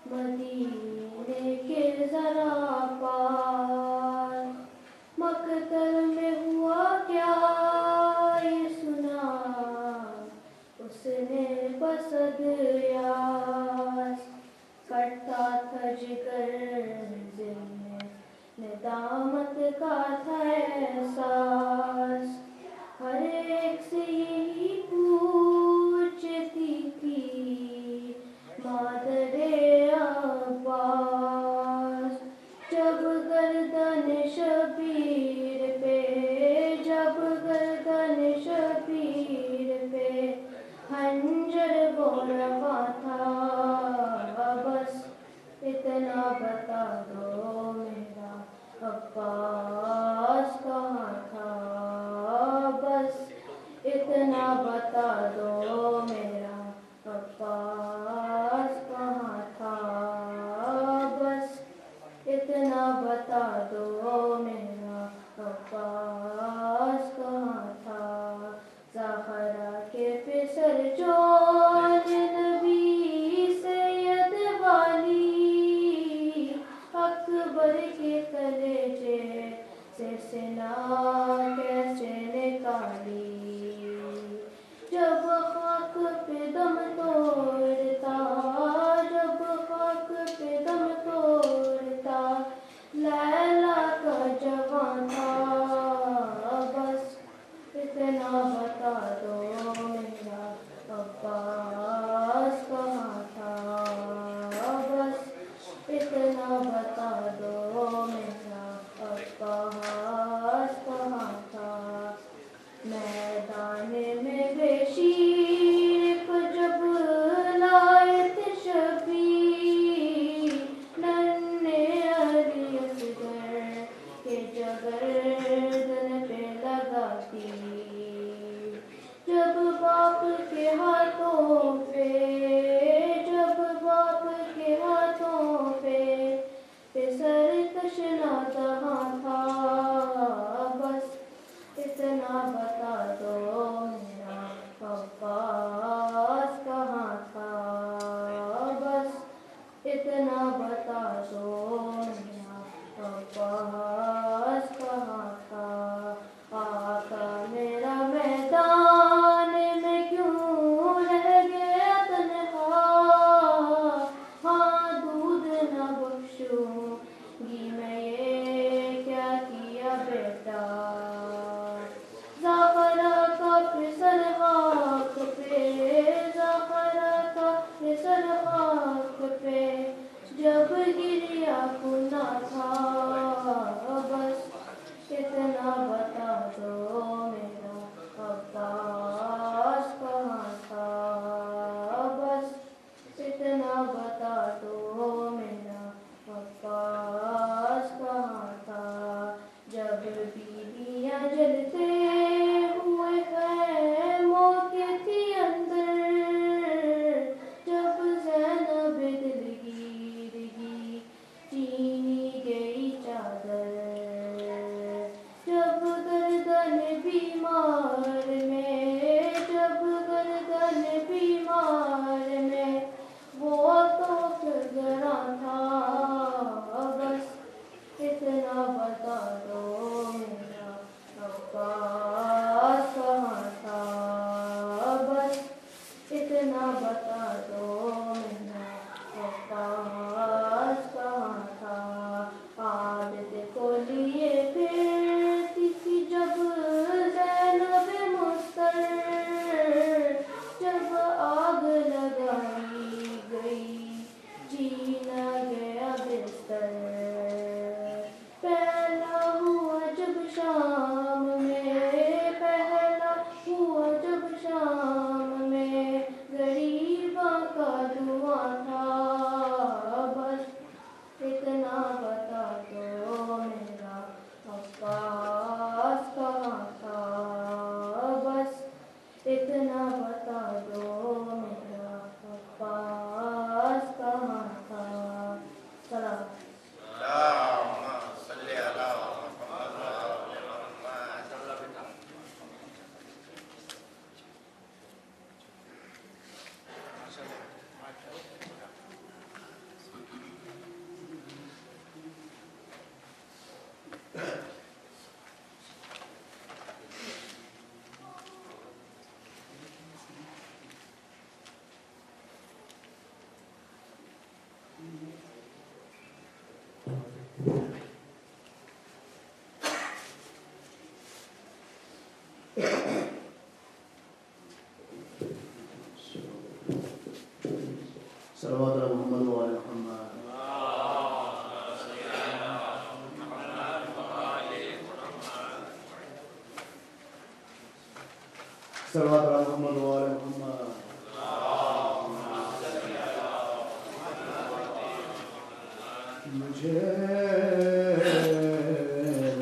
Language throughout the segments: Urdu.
مدینے کے ذرا پار مقتل میں ہوا کیا یہ سنا اس نے بسد یاس کٹتا تھا جگر دل میں ندامت کا تھا احساس ہر ایک سے یہی پوچھتی تھی مادر عباس جب گردن شبیر پہ خنجر وہ روا تھا بس اتنا بتا دو میرا عباس کہاں تھا بس اتنا بتا دو میرا عباس کہاں تھا بس اتنا بتا دو میرا عباس کہاں تھا زہرا کے پسر جون نبی سید والی اکبر کے کلیجے سے سنا کیسے نکالی جب خاک پہ دم توڑتا لیلا کا جوان تھا بس اتنا بتا دو میرا عباس کہاں تھا بس اتنا بتا دو میرا عباس کہاں تھا میدان میں بے شیر کو جب لائے تھے شبیر ننھے علی اصغر کے گردن پہ لگاتی جب باپ کے ہاتھوں پہ سر تشنا دہاں تھا بس اتنا بتا دو میرا عباس کہاں تھا بس اتنا بتا دو میرا عباس کہاں تھا آقا میرا میدان میں کیوں رہ گیا تنہا ہاں دودھ نہ بخشوں گی میں یہ کیا کیا بیٹا زعفرا کا پسر خاک پہ جب گریا کنا تھا بس اتنا بتا دو میرا عباس کہاں تھا بس اتنا بتا دو میرا عباس کہاں تھا جب بیویاں جلتے ہوئے خیموں کے تھی اندر جب زینب دلگیرگی چینی گئی چادر جب گردن بیمار میں وہ تو گراں تھا بس اتنا بتا دو میرا عباس کہاں تھا بس اتنا بتا دو میرا عباس کہاں تھا عابد کو لیے پھرتی تھی جب زینب مستر جب آگ لگائی گئی جینا گیا بستر پہلا ہوا جب شام میں غریباں کا دعا تھا بس اتنا بتا دو میرا عباس کہاں تھا بس اتنا بتا دو میرا عباس کہاں تھا سلام صلوات علی محمد و آل محمد. صلوات علی محمد و آل محمد. مجھے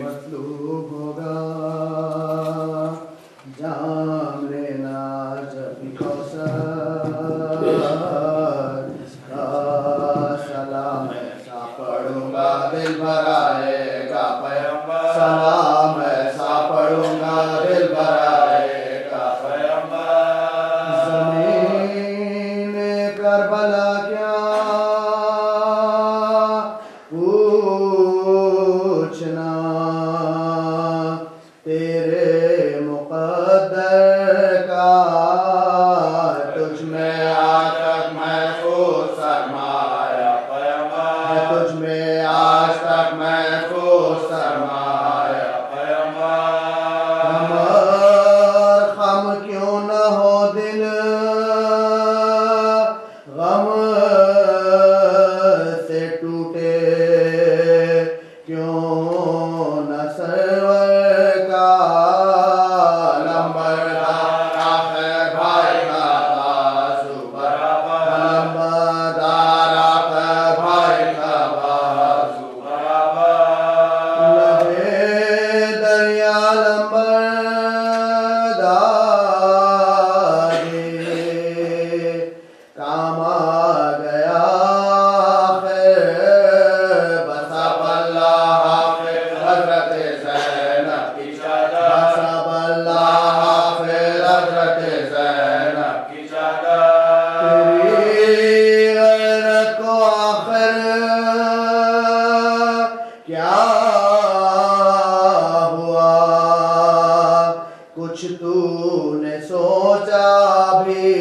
مطلوب ہوگا جام لینا جب کوثر کا سلام ایسا پڑھوں گا دل بھر آئے گا پیغمبر. سلام ایسا پڑھوں گا دل بھر آئے گا پیغمبر. زمین کربلا کیا پوچھنا تیرے مقدر کا تجھ میں آج تک محفوظ سرمایہ پیغمبر. تجھ میں آج تک محفوظ سرمایہ پیغمبر. غم کیوں نہ ہو دل غم سے ٹوٹے کیوں نہ سرور کا لمبردار آخر بھائی کا بازو برابر. لمبردار آخر بھائی کا بازو برابر. لبے دریا لمبرداری کام آ گیا آخر. بسب اللہ حافظ حضرت زینب کی چادر. بسب اللہ حافظ حضرت زینب کی چادر. تیری غیرت کو آخر کیا ہوا کچھ تو نے سوچا بھی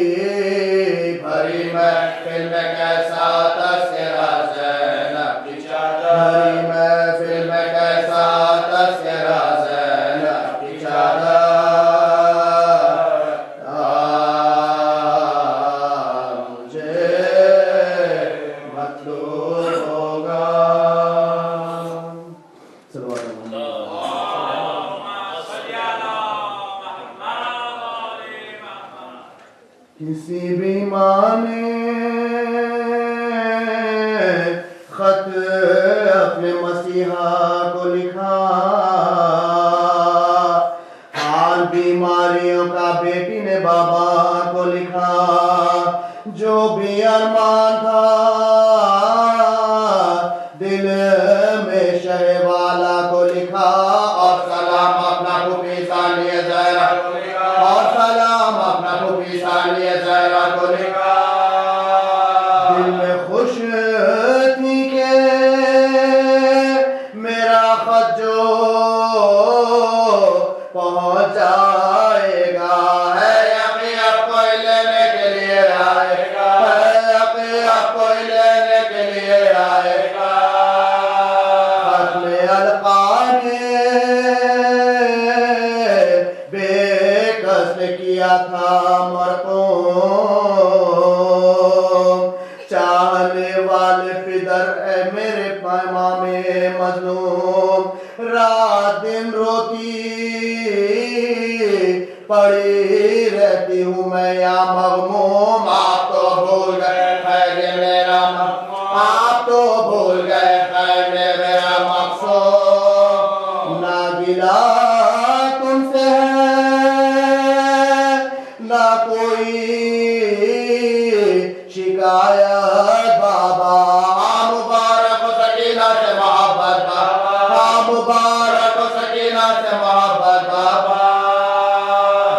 بھری محفل میں کیسا تذکرہ زینب کی چادر. بھری محفل میں کیسا تذکرہ زینب کی چادر. مجھے مطلوب ہوگا. صلوات علی محمد. کسی بھی ماں نے خط اپنے مسیحا کو لکھا حال بیماریوں کا بیٹی نے بابا کو لکھا. جو بھی ارمان تھا دل میں شہ والا کو لکھا. اور سلام اپنا پھوپھی ثانیہ زہرا کو لکھا. اور سلام اپنا پھوپھی ثانیہ زہرا کو لکھا. دل میں خوش تھی کہ میرا خط جو پہنچ جائے گا ہے یقین اب کوئی لینے کے لیے آئے گا. ہے یقین اب کوئی لینے کے لیے آئے گا. ختم القا نے بے کس نے کیا تھا مرقوم. چاہنے والے پدر اے میرے امام مظلوم. رات دن روتی پڑی رہتی ہوں میں یا مغموم. آپ تو بھول گئے خیر میرا مغموم. آپ تو بھول گئے خیر میرا مقصود. نہ گلا تم سے ہے نہ کوئی شکایت بابا. ہاں مبارک و سکینہ سے محبت بابا. ہاں مبارک و سکینہ سے محبت بابا.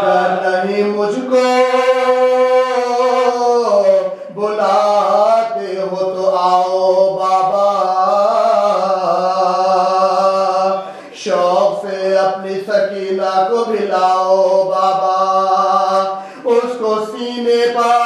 ڈر نہیں مجھ کو بلاتے ہو تو آؤ بابا. شوق سے اپنی سکینہ کو بھی لاؤ بابا. اس کو سینے پر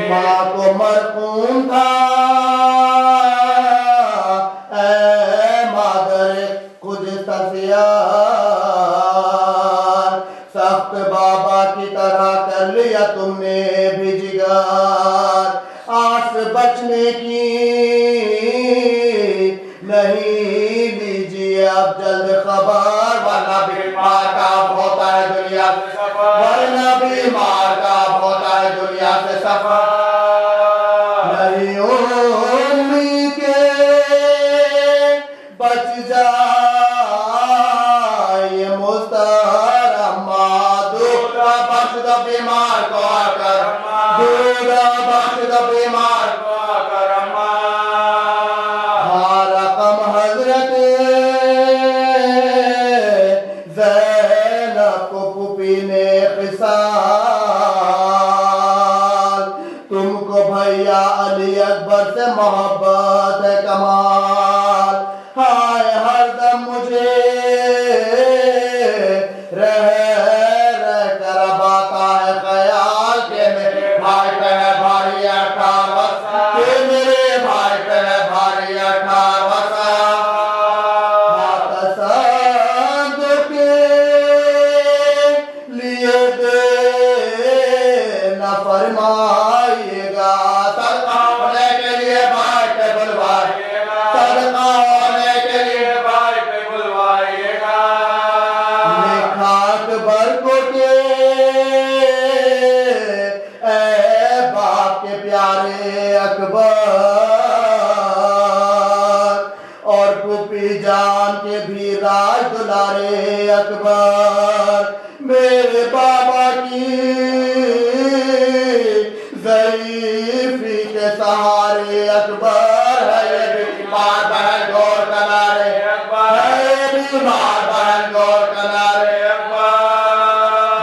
ماں کو مرحوم تھا اے مادر کچھ تسیار سخت بابا کی طرح کر لیا تم نے بھی جگر آس بچنے کی نہیں لیجیے اب جلد خبر ورنہ بیمار کا ہوتا ہے دنیا سے سفر ورنہ بیمار کا ہوتا ہے دنیا سے سفر نہیں امید کے بچ جائے مستحرم دورا بخش دو بیمار کو آکر دورا بخش دو بیمار کو آکر رقم حضرت زینب کو پھوپھی نے خصال تم کو بھیا علی اکبر سے محبت ہے کمال ہائے ہر دم مجھے رہ کر اب آتا ہے خیال کہ میرے بھائی پہ ہے بھاری 18 کہ میرے بھائی پہ ہے بھاری 18 تصدق کے لیے دے نہ فرمائیے گا صدقہ ہونے کے لیے بھائی پہ بلوائیے گا صدقہ ہونے کے لیے بھائی پہ بلوائیے گا لکھا اکبر کو کہ اے باپ کے پیارے اکبر اور پھوپھی جان کے بھی راج دلارے اکبر میرے بابا کی ضعیفی کے سہارے اکبر ہے یہ بیمار بہن گور کنارے اکبر ہے یہ بیمار بہن گور کنارے اکبر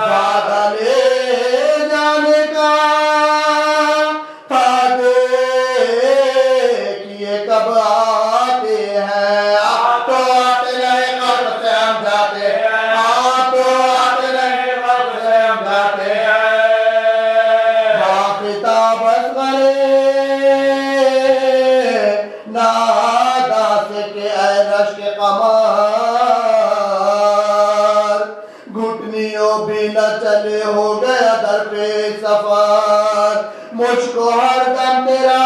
زیادہ لے جانے کا تھا دیکھیے کب آتے ہیں آپ تو آتے نہیں قبر سے ہم جاتے ہیں آپ تو آتے نہیں قبر سے ہم جاتے ہیں خطاب اصغرے نادا سے کہ اے رشک قمر گھٹنیوں بھی نہ چلے ہو گیا در پہ سفر مجھ کو ہر دم تیرا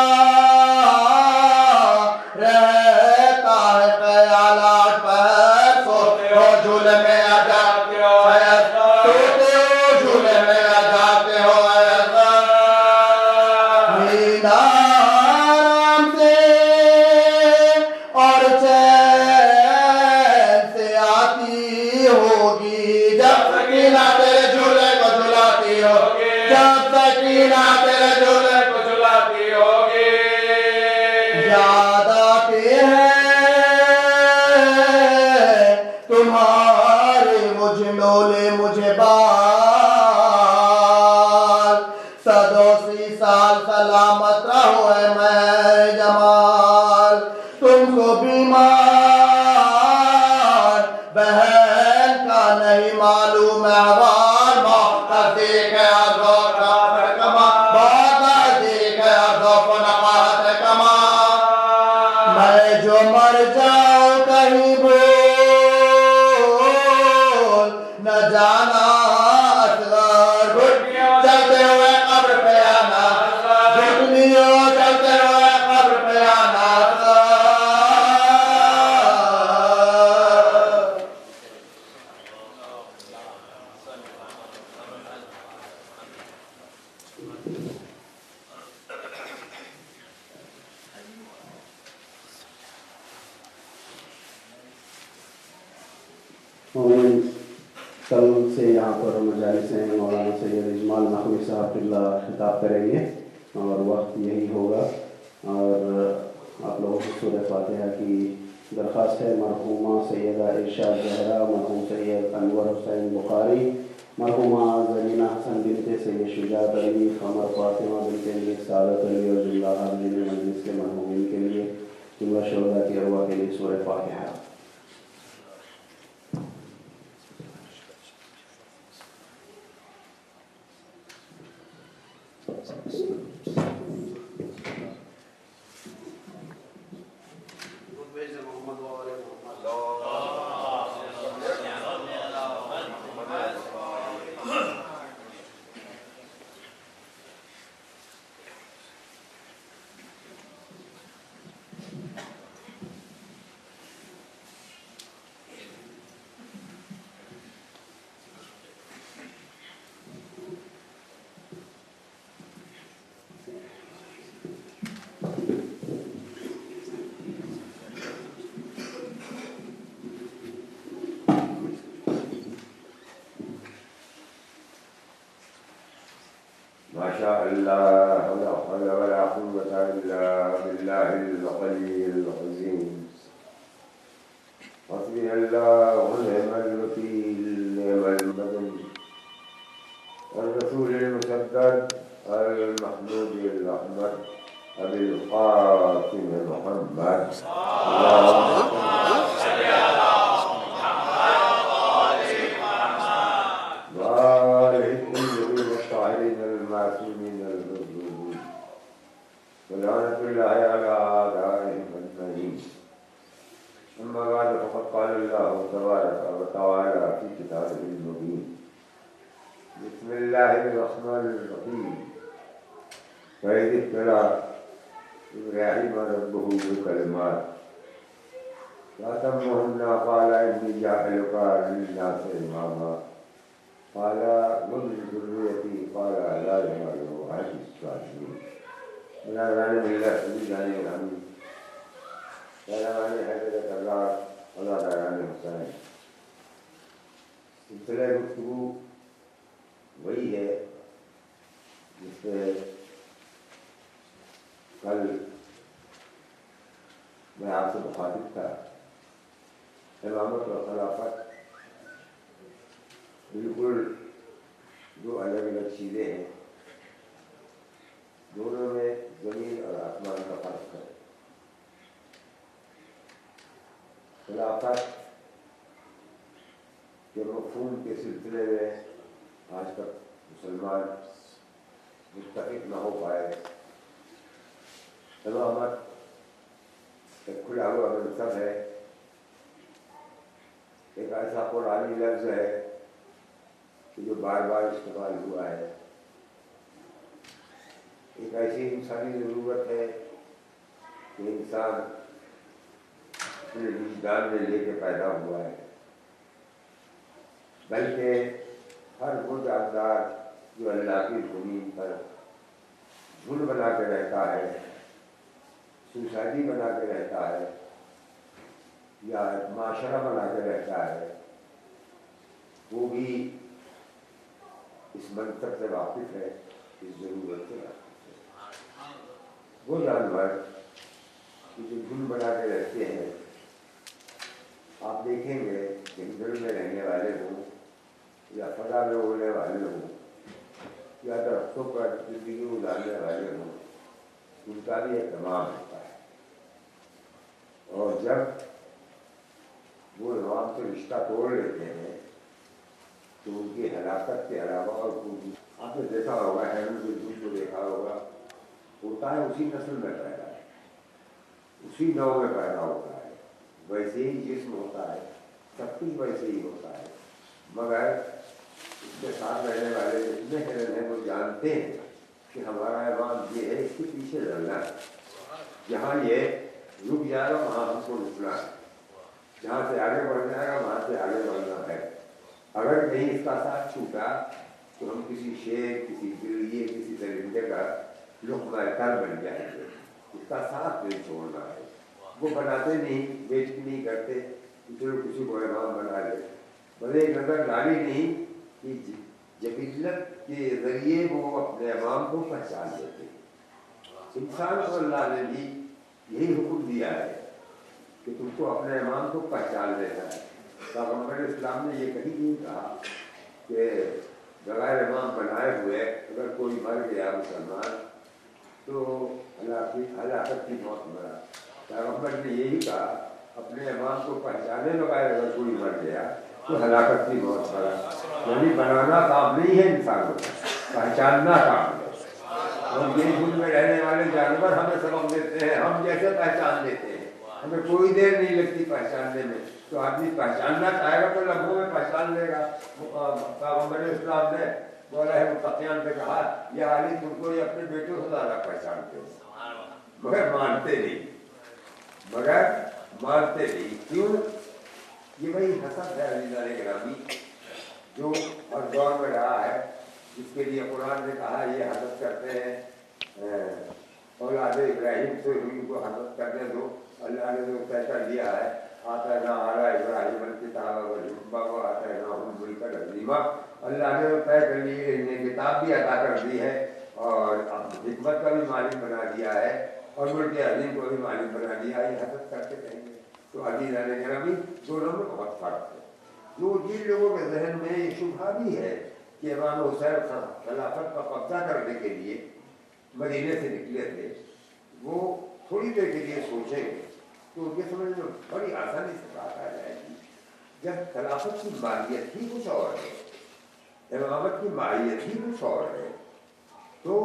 رہتا ہے خیالات پر سوتے ہو جھولے میں آ جاتے ہو سوتے ہو جھولے میں آ جاتے ہو آرام سے اور چین سے آتی ہوگی جب سکینہ تیرے جھولے کو جھلاتی ہوگی جب سکینہ تیرے جھولے کو جھلاتی ہوگی یاد آتے ہیں تمہارے مجھے لولے مجھے بال صدوں سی سال سلامت رہو اے میں جمال تم کو بیمار بہن کا نہیں معلوم احوال بہت نزدیک ہے عذاب کا کمال بہت نزدیک ہے عذاب و نقاہت کمال میں جو مر جاؤں کہیں بھول نہ جانا اصغر گھٹنیوں چلتے ہوئے قبر پہ آنا گھٹنیوں چلتے ہوئے قبر پہ آنا کل سے یہاں پر مجالس ہیں مولانا سید اجمال نقوی صاحب اللہ خطاب کریں گے اور وقت یہی ہوگا اور آپ لوگوں کو سورہ فاتحہ کی درخواست ہے مرحومہ سیدہ ارشاد زہرا مرحوم سید انور حسین بخاری مرحومہ زرینہ حسن بنت سید شجاعت علی قمر فاطمہ بنت نیک سعادت علی اور جملہ حاضرین مجلس کے مرحومین کے لیے جملہ شہداء کی ارواح کے لیے سورہ فاتحہ شاء الله لا حول ولا قوة إلا بالله العلي العظيم. حسبي الله ونعم الوكيل نعم المدن. الرسول المسدد المحمود الأحمد أبي القاسم محمد. اللهم صل على المعصومين المظلومين ولعنة الله على أعدائهم أجمعين. أما بعد فقد قال الله تبارك وتعالى في كتابه المبين. بسم الله الرحمن الرحيم. وإذ ابتلى إبراهيم ربه بكلمات فأتمهن قال إني جاعلك للناس إماما قال ومن ذريتي قال لا ينال عهد الصالحين. لا يعلم الله سبحانه وتعالى لا يعلم حضرت اللہ ولا يعلم حسین. سلسلہ گفتگو وہی ہے جس سے کل میں آپ سے مخاطب تھا. امامت اور خلافت بالکل دو الگ الگ چیزیں ہیں. دونوں میں زمین اور آسمان کا فرق ہے. خلافت کے مفہوم کے سلسلے میں آج تک مسلمان متفق نہ ہو پائے. امامت ایک کھلا ہوا منصب ہے, ایک ایسا قرآنی لفظ ہے جو بار بار استعمال ہوا ہے. ایک ایسی انسانی ضرورت ہے کہ انسان اپنے وجدان میں لے کے پیدا ہوا ہے, بلکہ ہر وہ جاندار جو اللہ کی زمین پر گل بنا کے رہتا ہے, سوسائٹی بنا کے رہتا ہے, یا معاشرہ بنا کے رہتا ہے, وہ بھی اس منصب سے واقف ہے, اس ضرورت سے واقف ہے. وہ جانور جو گل بنا کے رہتے ہیں, آپ دیکھیں گے کہ جنگل میں رہنے والے ہوں یا فضا میں اڑنے والے ہوں یا درختوں پر زندگی گزارنے والے ہوں, ان کا بھی اہتمام ہوتا ہے. اور جب وہ عوام سے رشتہ توڑ لیتے ہیں تو ان کی ہلاکت کے علاوہ اور کوئی, آپ نے دیکھا ہوگا, حیران بالکل کو دیکھا ہوگا, ہوتا ہے اسی نسل میں پیدا ہے, اسی نوع میں پیدا ہوتا ہے, ویسے ہی جسم ہوتا ہے, سب کچھ ویسے ہی ہوتا ہے, مگر اس کے ساتھ رہنے والے جتنے حیران ہیں وہ جانتے ہیں کہ ہمارا ایمان یہ ہے, اس کے پیچھے لڑنا ہے. جہاں یہ رک جائے گا وہاں ہم کو رکنا ہے, جہاں سے آگے بڑھ جائے گا وہاں سے آگے بڑھنا ہے. اگر کہیں اس کا ساتھ چھوٹا تو ہم کسی شیر, کسی بلیے, کسی درندے کا لقمہ تر بن جائیں گے. اس کا ساتھ نہیں چھوڑنا ہے. وہ بناتے نہیں, بیچ نہیں کرتے, چلو کسی کو امام بنا لے, بھلے نظر ڈالی نہیں کہ جبلت کے ذریعے وہ اپنے امام کو پہچان دیتے. انسان کو اللہ نے بھی یہی حکم دیا ہے کہ تم کو اپنے امام کو پہچان لینا ہے. پیغمبر اسلام نے یہ کہیں نہیں کہا کہ بغیر امام بنائے ہوئے اگر کوئی مر گیا مسلمان تو ہلاکت کی موت مرا. پیغمبر نے یہی کہا اپنے امام کو پہچانے بغیر اگر کوئی مر گیا تو ہلاکت کی موت مرا. یعنی بنانا کام نہیں ہے انسان کو, پہچاننا کام ہے. اور یہ دنیا میں رہنے والے جانور ہمیں سبق دیتے ہیں, ہم جیسے پہچان لیتے ہیں, ہمیں کوئی دیر نہیں لگتی پہچاننے میں. تو آدمی پہچاننا چاہے گا تو لمحوں میں پہچان لے گا. پیغمبر اسلام نے بولا ہے متقیان سے کہا یا علی تم کو یہ اپنے بیٹوں سے زیادہ پہچانتے ہو, مگر مانتے نہیں, مگر مانتے نہیں. کیوں؟ یہ وہی حسد ہے عزیزان گرامی جو ہر دور میں رہا ہے, جس کے لیے قرآن نے کہا یہ حسد کرتے ہیں اولاد ابراہیم سے, ان کو حسد کرنے دو. اللہ نے جو طے کر دیا ہے آتینا آل ابراہیم الکتاب والحکمہ وآتیناہم ملکا عظیما. اللہ نے طے کر لی, انہیں کتاب بھی عطا کر دی ہے اور اب حکمت کا بھی مالک بنا دیا ہے اور ملک عظیم کو بھی مالک بنا دیا ہے، یہ حسد کرتے رہیں گے۔ تو عزیزان گرامی دونوں میں بہت فرق ہے۔ جو جن لوگوں کے ذہن میں یہ شبہ بھی ہے کہ امام حسین خلافت کا قبضہ کرنے کے لیے مدینے سے نکلے تھے، وہ تھوڑی دیر کے لیے سوچیں گے تو ان کے سمجھ میں بڑی آسانی سے بات آ جائے گی۔ جب خلافت کی ماہیت ہی کچھ اور ہے، امامت کی ماہیت ہی کچھ اور ہے، تو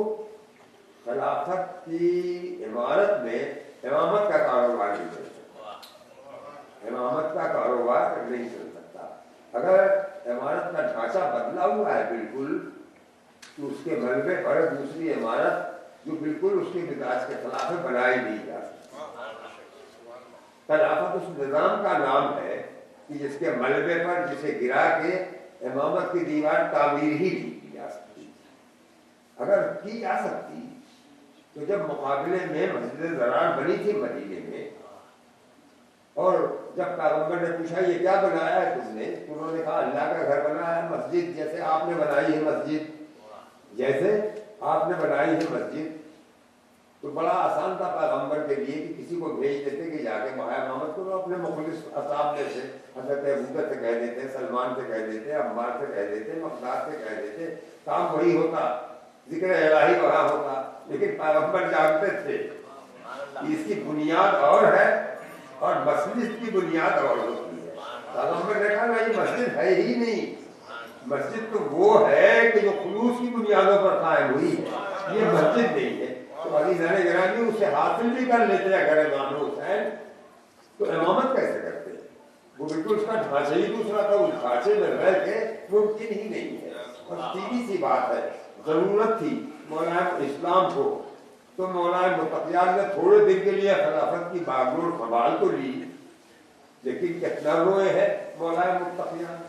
خلافت کی عمارت میں امامت کا کاروبار نہیں چل سکتا، امامت کا کاروبار نہیں چل سکتا۔ اگر عمارت کا ڈھانچہ بدلا ہوا ہے بالکل، تو اس کے ملبے پر دوسری عمارت جو بالکل اس کے مزاج کے خلاف ہے بنائی نہیں جا سکتی۔ خلافت اس نظام کا نام ہے کہ جس کے ملبے پر جسے گرا کے امامت کی دیوار تعمیر ہی نہیں کی جا سکتی۔ اگر کی جا سکتی تو جب مقابلے میں مسجد ضرار بنی تھی مدینے میں، اور جب پیغمبر نے پوچھا یہ کیا بنایا ہے تم نے، تو انہوں نے کہا اللہ کا گھر بنایا ہے، مسجد جیسے آپ نے بنائی ہے مسجد، جیسے آپ نے بنائی ہے مسجد۔ تو بڑا آسان تھا پیغمبر کے لیے کہ کسی کو بھیج دیتے کہ جا کے وہاں امامت کرو، اپنے مخلص اصحاب میں سے حضرت ابوبکر سے کہہ دیتے، سلمان سے کہہ دیتے، عمار سے کہہ دیتے، مقداد سے کہہ دیتے، کام وہی ہوتا، ذکر الہی وہاں ہوتا۔ لیکن پیغمبر جانتے تھے کہ اس کی بنیاد اور ہے اور مسجد کی بنیاد اور ہوتی ہے۔ پیغمبر نے کہا یہ مسجد ہے ہی نہیں، مسجد تو وہ ہے کہ جو خلوص کی بنیادوں پر قائم ہوئی ہے، یہ مسجد نہیں ہے۔ تو عزیزان گرامی اسے حاصل بھی کر لیتے اگر امام حسین، تو امامت کیسے کرتے؟ وہ بالکل اس کا ڈھانچہ ہی دوسرا تھا، اس ڈھانچے میں رہ کے ممکن ہی نہیں ہے۔ اور سیدھی سی بات ہے، ضرورت تھی مولانا اسلام کو، تو مولانا متقیان نے تھوڑے دن کے لیے خلافت کی باغڈور سنبھال تو لی، لیکن کتنا روئے ہے مولانا متقیان،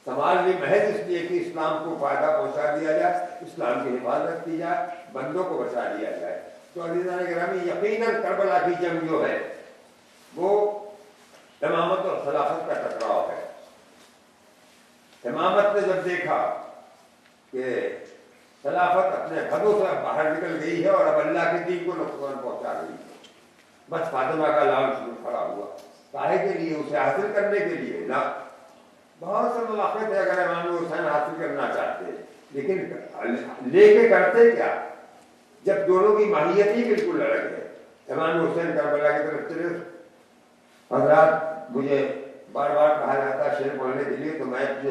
سنبھال لی محض اس لیے کہ اسلام کو فائدہ پہنچا دیا جائے، اسلام کی حفاظت کی جائے، بندوں کو بچا لیا جائے۔ تو عزیزان گرامی یقیناً کربلا کی جنگ جو ہے وہ امامت اور خلافت کا ٹکراؤ ہے۔ امامت نے جب دیکھا کہ خلافت اپنے حدوں سے باہر نکل گئی ہے اور اب اللہ کے دین کو نقصان پہنچا گئی ہے، بس فاطمہ کا لال شروع کھڑا ہوا، کاہے کے لیے؟ اسے حاصل کرنے کے لیے نہ۔ بہت سے مواقع تھے اگر امام حسین حاصل کرنا چاہتے، لیکن لے کے کرتے کیا جب دونوں کی ماہیت ہی بالکل الگ ہے؟ امام حسین کربلا کی طرف چلے، حضرات مجھے بار بار کہا جاتا ہے شعر بولنے کے لیے، تو میں اپنے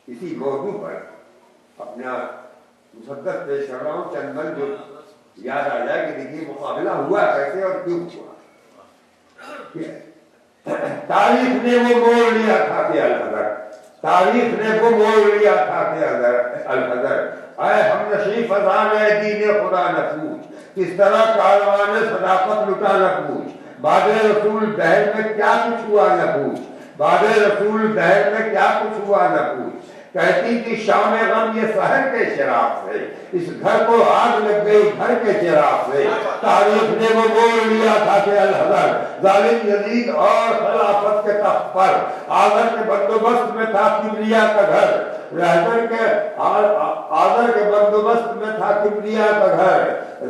اسی موضوع پر اپنا مسدس پیش کر رہا ہوں، چند من جو یاد آ جائے کہ دیکھیے مقابلہ ہوا کیسے اور کیوں ہوا۔ تاریخ نے وہ موڑ لیا تھا کہ الحضر، تاریخ نے وہ موڑ لیا تھا کہ الحضر، اے ہم نشیب فضان اے دین خدا نہ پوچھ، کس طرح کاروان صداقت لٹا نہ پوچھ، بعد رسول دہر میں کیا کچھ ہوا نہ پوچھ، بعد رسول دہر میں کیا کچھ ہوا نہ پوچھ، کہتی کہ شام غم یہ سحر کے چراغ سے، اس گھر کو آگ لگ گئی گھر کے چراغ سے، تاریخ نے وہ موڑ لیا تھا کہ الحضر، ظالم یزید اور خلافت کے تخت پر آذر کے بندوبست میں تھا کبریا کا گھر، رہزن کے آذر کے بندوبست میں تھا کبریا کا گھر،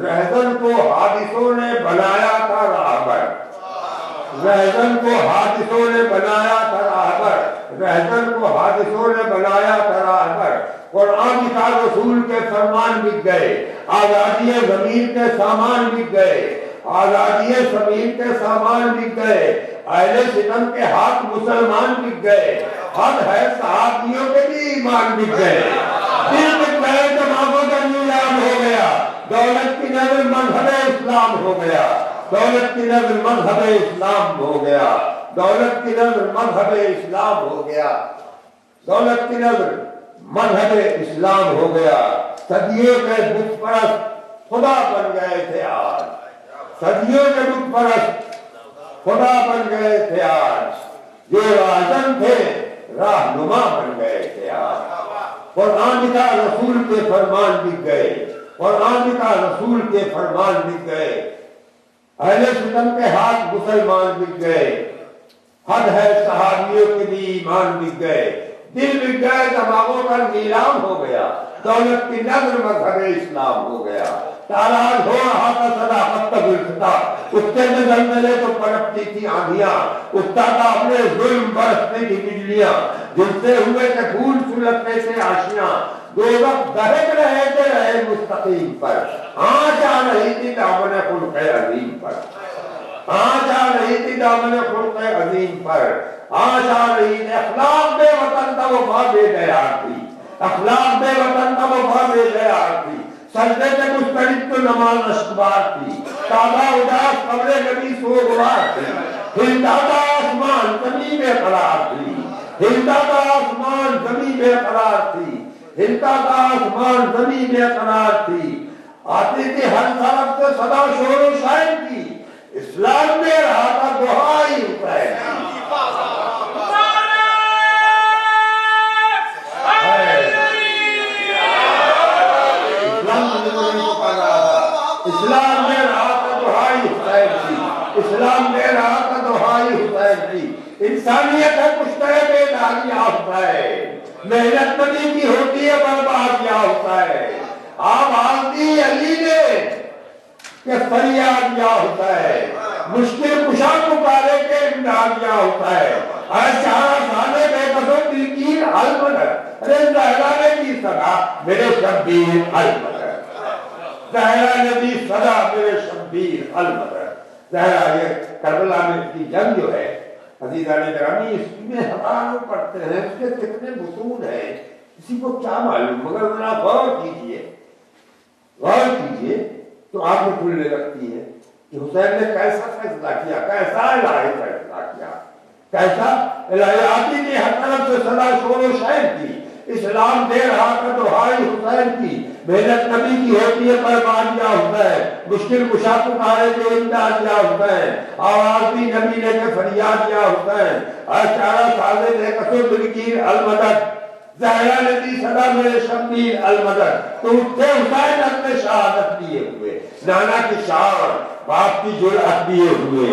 رہزن کو حادثوں نے بنایا تھا راہبر، رہزن کو حادثوں نے بنایا تھا راہبر، رہزن کو حادثوں نے بنایا تھا راہبر، قرآن کا رسول کے فرمان بک گئے، آزادی زمین کے سامان بک گئے، آزادی زمین کے سامان بک گئے، اہل ستم کے ہاتھ مسلمان بک گئے، حد ہے صحابیوں کے بھی ایمان بک گئے، دل بک گئے جماعتوں کا نیلام ہو گیا، دولت کی نظر مذہب اسلام ہو گیا، دولت کی نظر مذہب اسلام ہو گیا، دولت کی نظر مذہب اسلام ہو گیا، دولت کی نظر مذہب اسلام ہو گیا، صدیوں کے بت پرست خدا بن گئے تھے آج، صدیوں کے بت پرست خدا بن گئے تھے آج، جو راہزن تھے راہنما بن گئے تھے آج، قرآن کا رسول کے فرمان بک گئے، قرآن کا رسول کے فرمان بک گئے، اہل ستم کے ہاتھ مسلمان بک گئے، حد ہے صحابیوں کے بھی ایمان بک گئے، دل بک گئے دماغوں کا نیلام ہو گیا، دولت کی نظر مذہب اسلام ہو گیا، تاراج ہو رہا تھا صداقت کا گلفتہ، اٹھتے میں زلزلے تو پڑپتی تھی آندھیاں، اٹھتا تھا اپنے ظلم برسنے کی بجلیاں، جلتے ہوئے تھے پھول سلگتے تھے آشیاں، دوزخ دہک رہے تھے رہے مستقیم پر، آنچ آ رہی تھی دامن خلق عظیم پر، آنچ آ رہی تھی دامن خلق عظیم پر، آنچ آ رہی تھی اخلاق بے وطن تھا وفا بے دیار تھی، اخلاق بے وطن تھا وفا بے دیار تھی، سجدے سے مسترد تو نماز اشکبار تھی، کعبہ اداس قبر نبی سوگوار تھی، ہلتا تھا آسمان زمین بے قرار تھی، ہلتا تھا آسمان زمین بے قرار تھی، ہلتا تھا آسمان زمین بے قرار تھی، آتی تھی ہر طرف سے صدا شور و شاعر کی، اسلام میں رہا تھا دعائی حسین کی، اسلام میں رہا تھا دعائی حسین کی، اسلام میں رہا تھا دعائی حسین کی، انسانیت ہے کشتہ بیدار یا حسین، محنت مدی کی ہوتی ہے برباد یا حسین، آواز دی علی نے کہ فریاد یا حسین، مشکل کشا پکارے کے امداد یا حسین، اے چارہ سالے بے قصو دل کی المدد، ارے زہرا نے کی صدا میرے شبیر المدد، زہرا نے دی صدا میرے شبیر المدد۔ زہرا یہ کربلا میں کی جنگ جو ہے عزیزان گرامی، اس میں ہزاروں پڑھتے ہیں، اس کے کتنے متون ہیں کسی کو کیا معلوم، مگر ذرا غور کیجئے تو آپ کو کھلنے لگتی ہے کہ حسین نے کیسا فیصلہ کیا، کیسا الہی فیصلہ کیا، کیسا الہی آتی کی ہر طرف سے صدا شور و شعر کی، اسلام دے رہا تھا دعائی حسین کی، محنت نبی کی ہوتی ہے قربان یا حسین، مشکل کشا پکارے کے امداد یا حسین، آواز دی نبی نے کہ فریاد یا حسین، اشارہ سازے دے قصو دلگیر المدد، زہرا نے دی صدا میرے شبیر المدد۔ تو اٹھے حسین اپنے شہادت لیے ہوئے، نانا کی شان باپ کی جرأت لیے ہوئے،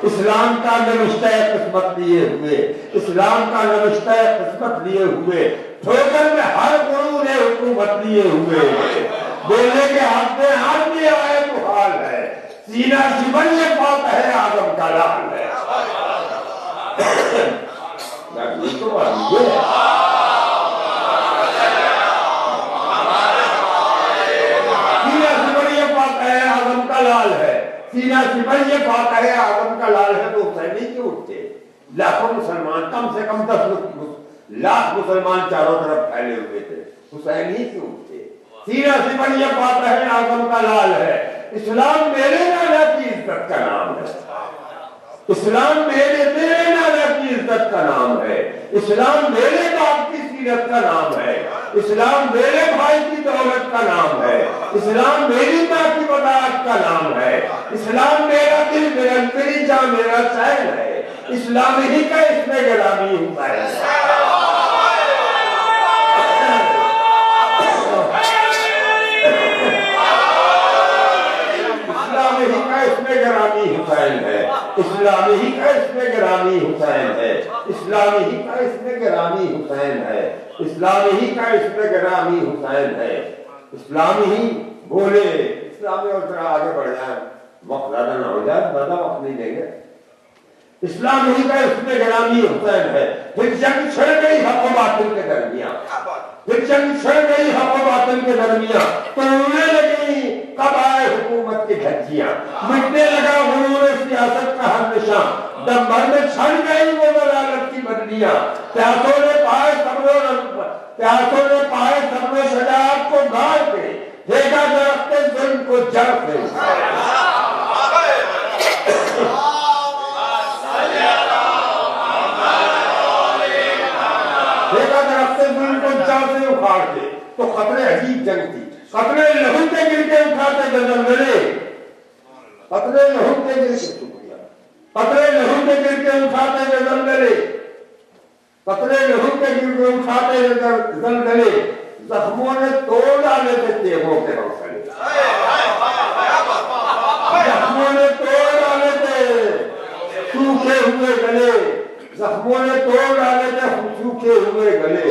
اسلام کا نوشتہ قسمت لیے ہوئے، اسلام کا نوشتہ قسمت لیے ہوئے، ٹھوکر میں ہر غرور حکومت لیے ہوئے، بولنے کے ہاتھ میں ہاتھ میں آئے تو حال ہے، سینہ شبن یہ پاتا ہے آدم کا لال ہے۔ یہ تو بات یہ ہے، لال ہے، سینہ سپر یہ بات ہے آدم کا لال ہے، تو حسینی کیوں اٹھتے؟ لاکھوں مسلمان، کم سے کم 10 لاکھ مسلمان چاروں طرف پھیلے ہوئے تھے، حسینی کیوں اٹھتے؟ سینہ سپر یہ بات ہے آدم کا لال ہے، اسلام میرے نانا کی عزت کا نام ہے، اسلام میرے نانا کی عزت کا نام ہے، اسلام میرے باپ کی سیرت کا نام ہے، اسلام میرے بھائی کی دولت کا نام ہے، اسلام میری ماں کی وضاحت کا نام ہے، اسلام میرا دل میری جان میرا چین ہے، اسلام ہی کا اس میں گرامی ہوتا ہے، اسلام ہی کا اس میں گرامی حسین ہے، اسلام ہی کا اس میں گرامی حسین ہے، اسلام ہی کا اس میں گرامی حسین ہے، اسلام ہی کا اس میں گرامی حسین ہے، اسلام ہی بولے اسلامی اور ذرا آگے بڑھ جائیں، وقت زیادہ نہ ہو جائے، زیادہ وقت نہیں دیں گے، اسلام ہی کا اس میں گرامی حسین ہے، پھر جنگ چھڑ گئی حق و باطل کے درمیان، پھر جنگ چھڑ گئی حق و باطل کے درمیان، توڑنے لگی قبائے حکومت کی دھجیاں، مٹنے لگا غرور سیاست کا ہر نشان، دم بھر میں چھڑ گئی وہ ضلالت کی بدلیاں، پیاسوں نے پائے صبر و شجاعت کو گاڑ کے، پھینکا درخت ظلم کو جڑ پہ، پھینکا درخت ظلم کو جڑ سے اکھاڑ کے، تو خطرے عجیب جنگ تھی، قطرے لہو کے گر کے اٹھاتے زلزلے، قطرے لہو کے گر کے، قطرے لہو کے گر کے اٹھاتے زلزلے، قطرے لہو کے گر کے اٹھاتے زلزلے، زخموں نے توڑ ڈالے تھے تیغوں کے حوصلے، زخموں نے توڑ ڈالے تھے سوکھے ہوئے گلے، زخموں نے توڑ ڈالے تھے سوکھے ہوئے گلے،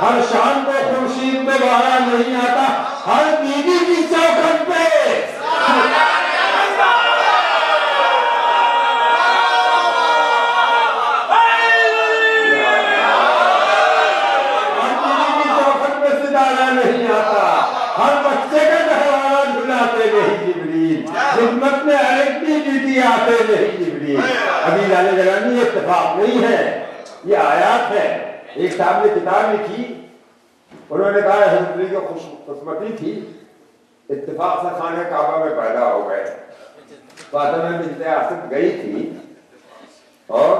ہر شام کو خورشید میں بارہ نہیں آتا، ہر بیوی کی چوکھٹ پہ ستارہ نہیں آتا، ہر بچے کا گہوارہ جھلاتے نہیں جبریل، خدمت میں ہر ایک کی ڈیوٹی آتے نہیں جبریل۔ ابھی لانے جگرانی اتفاق نہیں ہے، یہ آیات ہے۔ ایک صاحب نے کتاب لکھی، انہوں نے کہا حضرت علی کو خوش قسمتی تھی، اتفاق سے خانہ کعبہ میں پیدا ہو گئے۔ فاطمہ بنت اسد گئی تھی اور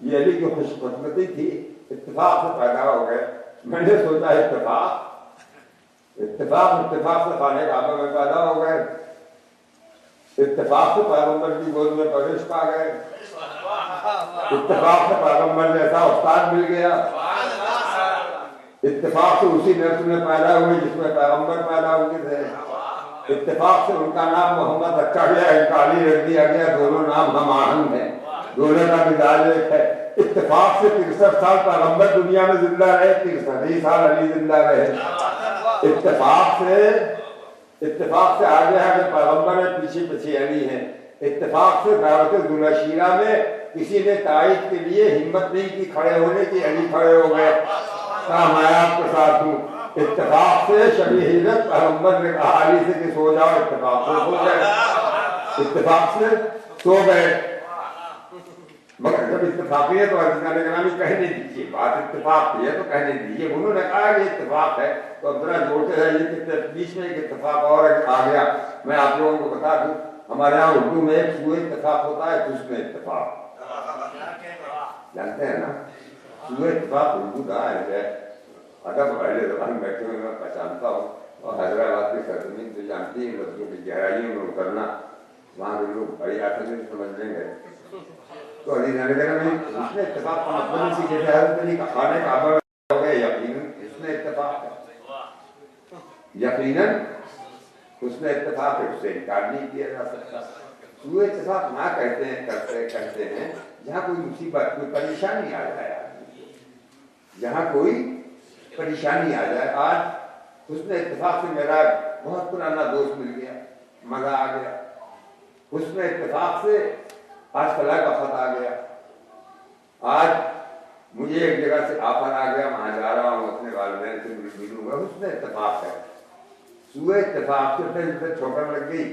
یہ علی کی خوش قسمتی تھی، اتفاق سے پیدا ہو گئے۔ میں نے سوچا اتفاق سے خانہ کعبہ میں پیدا ہو گئے، اتفاق سے پیغمبر کی گود میں پرورش پا گئے، اتفاق سے پیغمبر جیسا استاد مل گیا، اتفاق سے اسی نسل میں پیدا ہوئے جس میں پیغمبر پیدا ہوئے تھے، اتفاق سے ان کا نام محمد رکھا گیا، ان کا علی رکھ دیا گیا، دونوں نام ہم آہنگ ہیں، دونوں کا مزاج ایک ہے۔ اتفاق سے 63 سال پیغمبر دنیا میں زندہ رہے، 63 سال علی زندہ رہے۔ اتفاق سے آگے آگے پیغمبر ہے، پیچھے پیچھے علی ہیں۔ اتفاق سے دعوت ذوالشیرہ میں کسی نے تائید کے لیے ہمت نہیں کی کھڑے ہونے کی، علی کھڑے ہو گئے، کہا میں آپ کے ساتھ ہوں۔ اتفاق سے شب ہجرت پیغمبر نے کہا علی سے کہ سو جاؤ، اتفاق سے سو گئے، اتفاق سے سو گئے۔ مگر جب اتفاقی ہے تو عزیزان گرامی کہنے دیجیے، بات اتفاق کی ہے تو کہنے دیجیے۔ انہوں نے کہا یہ اتفاق ہے تو اب ذرا جوڑتے رہیے کہ بیچ میں ایک اتفاق اور آ گیا۔ میں آپ لوگوں کو بتا دوں، ہمارے یہاں اردو میں ایک سوئے اتفاق ہوتا ہے، حسن اتفاق، جانتے ہیں نا؟ سوئے اتفاق اردو کا ہے، ادب پہلے زبان بیٹھے ہوئے میں پہچانتا ہوں، اور حیدرآباد کی سرزمین تو جانتی ہیں لفظوں کی گہرائیوں میں اترنا، وہاں کے لوگ بڑی آسانی سے سمجھ لیں گے۔ تو علی جانے میں حسن اتفاق کا مطلب اسی جیسے حضرت علی کا خانہ کعبہ میں ہو گئے، یقیناً حسن اتفاق ہے، یقیناً حسن اتفاق ہے، اس سے انکار نہیں کیا جا سکتا۔ سوء اتفاق نہ کہتے ہیں جہاں کوئی مصیبت، کوئی پریشانی آ جائے، جہاں کوئی پریشانی آ جائے۔ آج حسن اتفاق سے میرا بہت پرانا دوست مل گیا، مزہ آ گیا۔ حسن اتفاق سے آج فلاں کا خط آ گیا، آج مجھے ایک جگہ سے آفر آ گیا، وہاں جا رہا ہوں، اپنے والدین سے ملوں گا، حسن اتفاق ہے۔ سوء اتفاق سے پھر ٹھوکر لگ گئی،